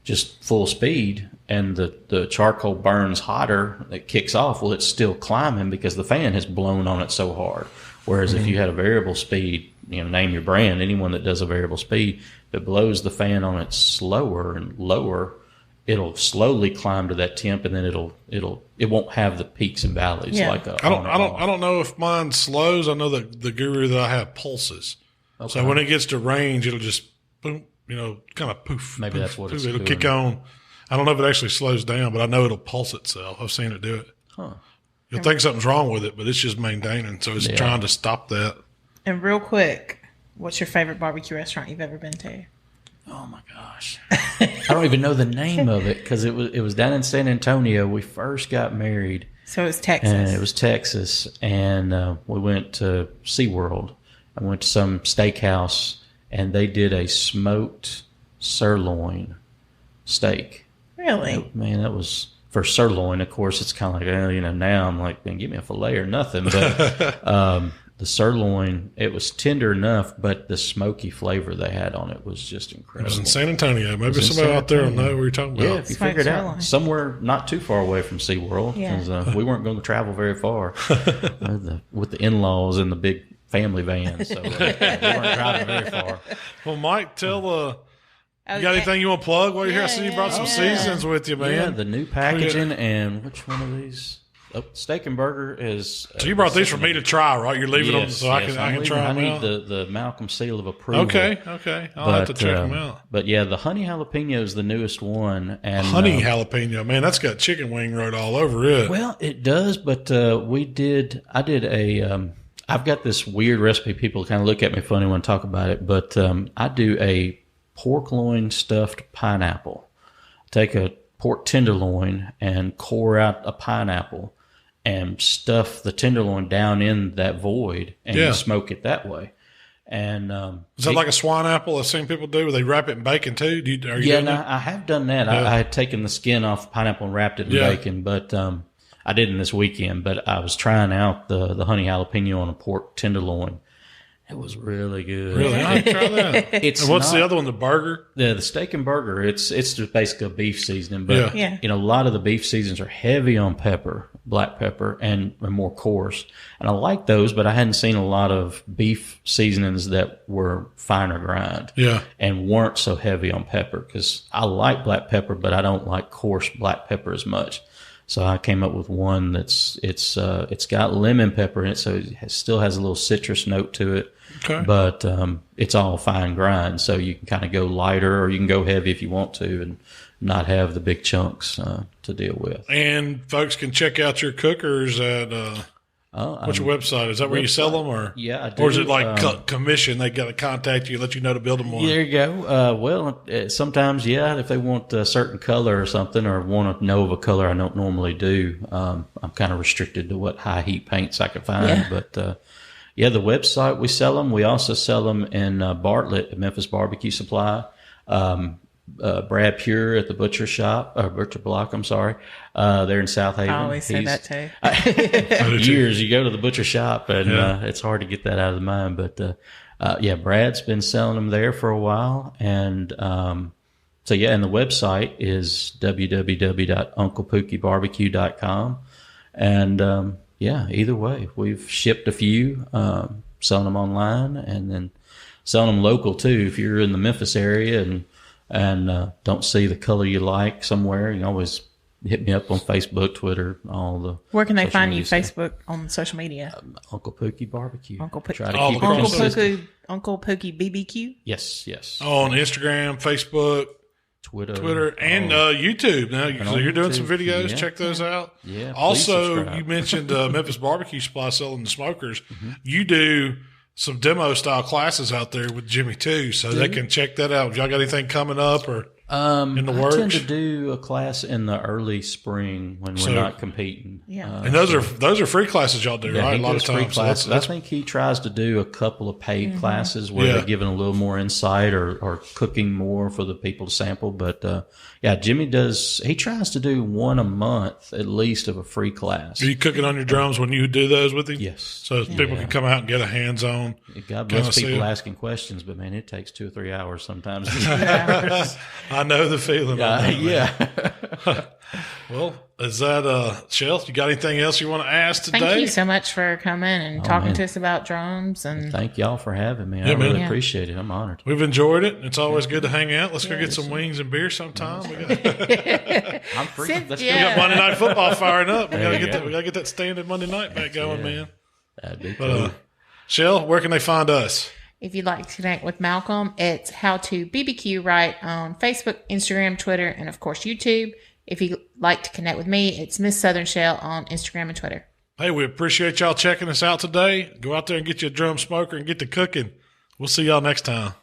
just full speed and the charcoal burns hotter, it kicks off. Well, it's still climbing because the fan has blown on it so hard. Whereas if you had a variable speed, name your brand, anyone that does a variable speed, that blows the fan on it slower and lower, it'll slowly climb to that temp, and then it won't have the peaks and valleys like a. I don't know if mine slows. I know that the guru that I have pulses. Okay. So when it gets to range, it'll just boom, kind of poof. Maybe that's what it'll kick on. I don't know if it actually slows down, but I know it'll pulse itself. I've seen it do it. Huh. You'll think something's wrong with it, but it's just maintaining. So it's trying to stop that. And real quick, what's your favorite barbecue restaurant you've ever been to? Oh my gosh, I don't even know the name of it because it was down in San Antonio. We first got married. So it was Texas. And it was Texas, and we went to SeaWorld. I went to some steakhouse, and they did a smoked sirloin steak. Really? Man, that was for sirloin. Of course, it's kind of like, now I'm like, man, give me a fillet or nothing. But the sirloin, it was tender enough, but the smoky flavor they had on it was just incredible. It was in San Antonio. Maybe somebody out there will know what you're talking about. Yeah, if you figure it out. Somewhere not too far away from SeaWorld. Because we weren't going to travel very far with the in-laws and the big family van. So we weren't driving very far. Well, Mike, tell you got anything you want to plug while you're here? I see you brought some seasons with you, man. Yeah, the new packaging and which one of these? Oh, steak and burger is. So you brought these for me to try, right? You're leaving them so I can try them out. I need the Malcom seal of approval. Okay. I'll have to check them out. But yeah, the honey jalapeno is the newest one. And honey jalapeno, man, that's got chicken wing road all over it. Well, it does, but I've got this weird recipe. People kind of look at me funny when I talk about it, but I do a pork loin stuffed pineapple. Take a pork tenderloin and core out a pineapple and stuff the tenderloin down in that void and smoke it that way. And is that like a swine apple I've seen people do where they wrap it in bacon too? I have done that. Yeah. I had taken the skin off the pineapple and wrapped it in bacon, but I didn't this weekend. But I was trying out the honey jalapeno on a pork tenderloin. It was really good. Really? I'll try that. And what's the other one, the burger? The steak and burger, it's just basically a beef seasoning. But, a lot of the beef seasonings are heavy on pepper, black pepper, and more coarse. And I like those, but I hadn't seen a lot of beef seasonings that were finer grind. Yeah. And weren't so heavy on pepper because I like black pepper, but I don't like coarse black pepper as much. So I came up with one it's got lemon pepper in it, so it still has a little citrus note to it. Okay. But it's all fine grind, so you can kind of go lighter or you can go heavy if you want to and not have the big chunks to deal with. And folks can check out your cookers at what's your website? Is that where you sell them? Or I do. Or is it like commission? They got to contact you, let you know to build them one? There you go. Sometimes, if they want a certain color or something or want to know of a color I don't normally do, I'm kind of restricted to what high heat paints I can find. Yeah. But the website, we sell them. We also sell them in Bartlett at Memphis Barbecue Supply. Brad Pure at the Butcher Block, I'm sorry. They're in South Haven. I always say that too. Years, you go to the butcher shop and it's hard to get that out of the mind. But Brad's been selling them there for a while. And and the website is www.unclepookiebarbecue.com. And either way, we've shipped a few, selling them online and then selling them local too. If you're in the Memphis area and don't see the color you like somewhere, you can always hit me up on Facebook, Twitter, all the. Where can they find you? Facebook, on social media? Uncle Pookie Barbecue. Uncle Pookie BBQ. Yes. On Instagram, Facebook, Twitter, and YouTube. Now you're doing some videos. Check those out. Yeah. Also, you mentioned Memphis Barbecue Supply selling the smokers. Mm-hmm. You do some demo style classes out there with Jimmy too, so they can check that out. Y'all got anything coming up or in the works? I tend to do a class in the early spring when we're not competing. Yeah. And those are free classes y'all do, right? A lot of times. So I think he tries to do a couple of paid classes where they're giving a little more insight or cooking more for the people to sample. But Jimmy he tries to do one a month at least of a free class. Are you cooking on your drums when you do those with him? Yes. So people can come out and get a hands-on. God bless people asking questions, but man, it takes 2 or 3 hours sometimes. I know the feeling. Well, is that Shell? You got anything else you want to ask today? Thank you so much for coming and talking to us about drums. And thank y'all for having me. I really appreciate it. I'm honored. We've enjoyed it. It's always good to hang out. Let's go get some wings and beer sometime. I'm free. Let's We got Monday Night Football firing up. We gotta get that standard Monday night back going, man. That'd be cool. Shell, where can they find us? If you'd like to connect with Malcolm, it's HowToBBQRight on Facebook, Instagram, Twitter, and of course YouTube. If you'd like to connect with me, it's Miss Southern Shell on Instagram and Twitter. Hey, we appreciate y'all checking us out today. Go out there and get you a drum smoker and get to cooking. We'll see y'all next time.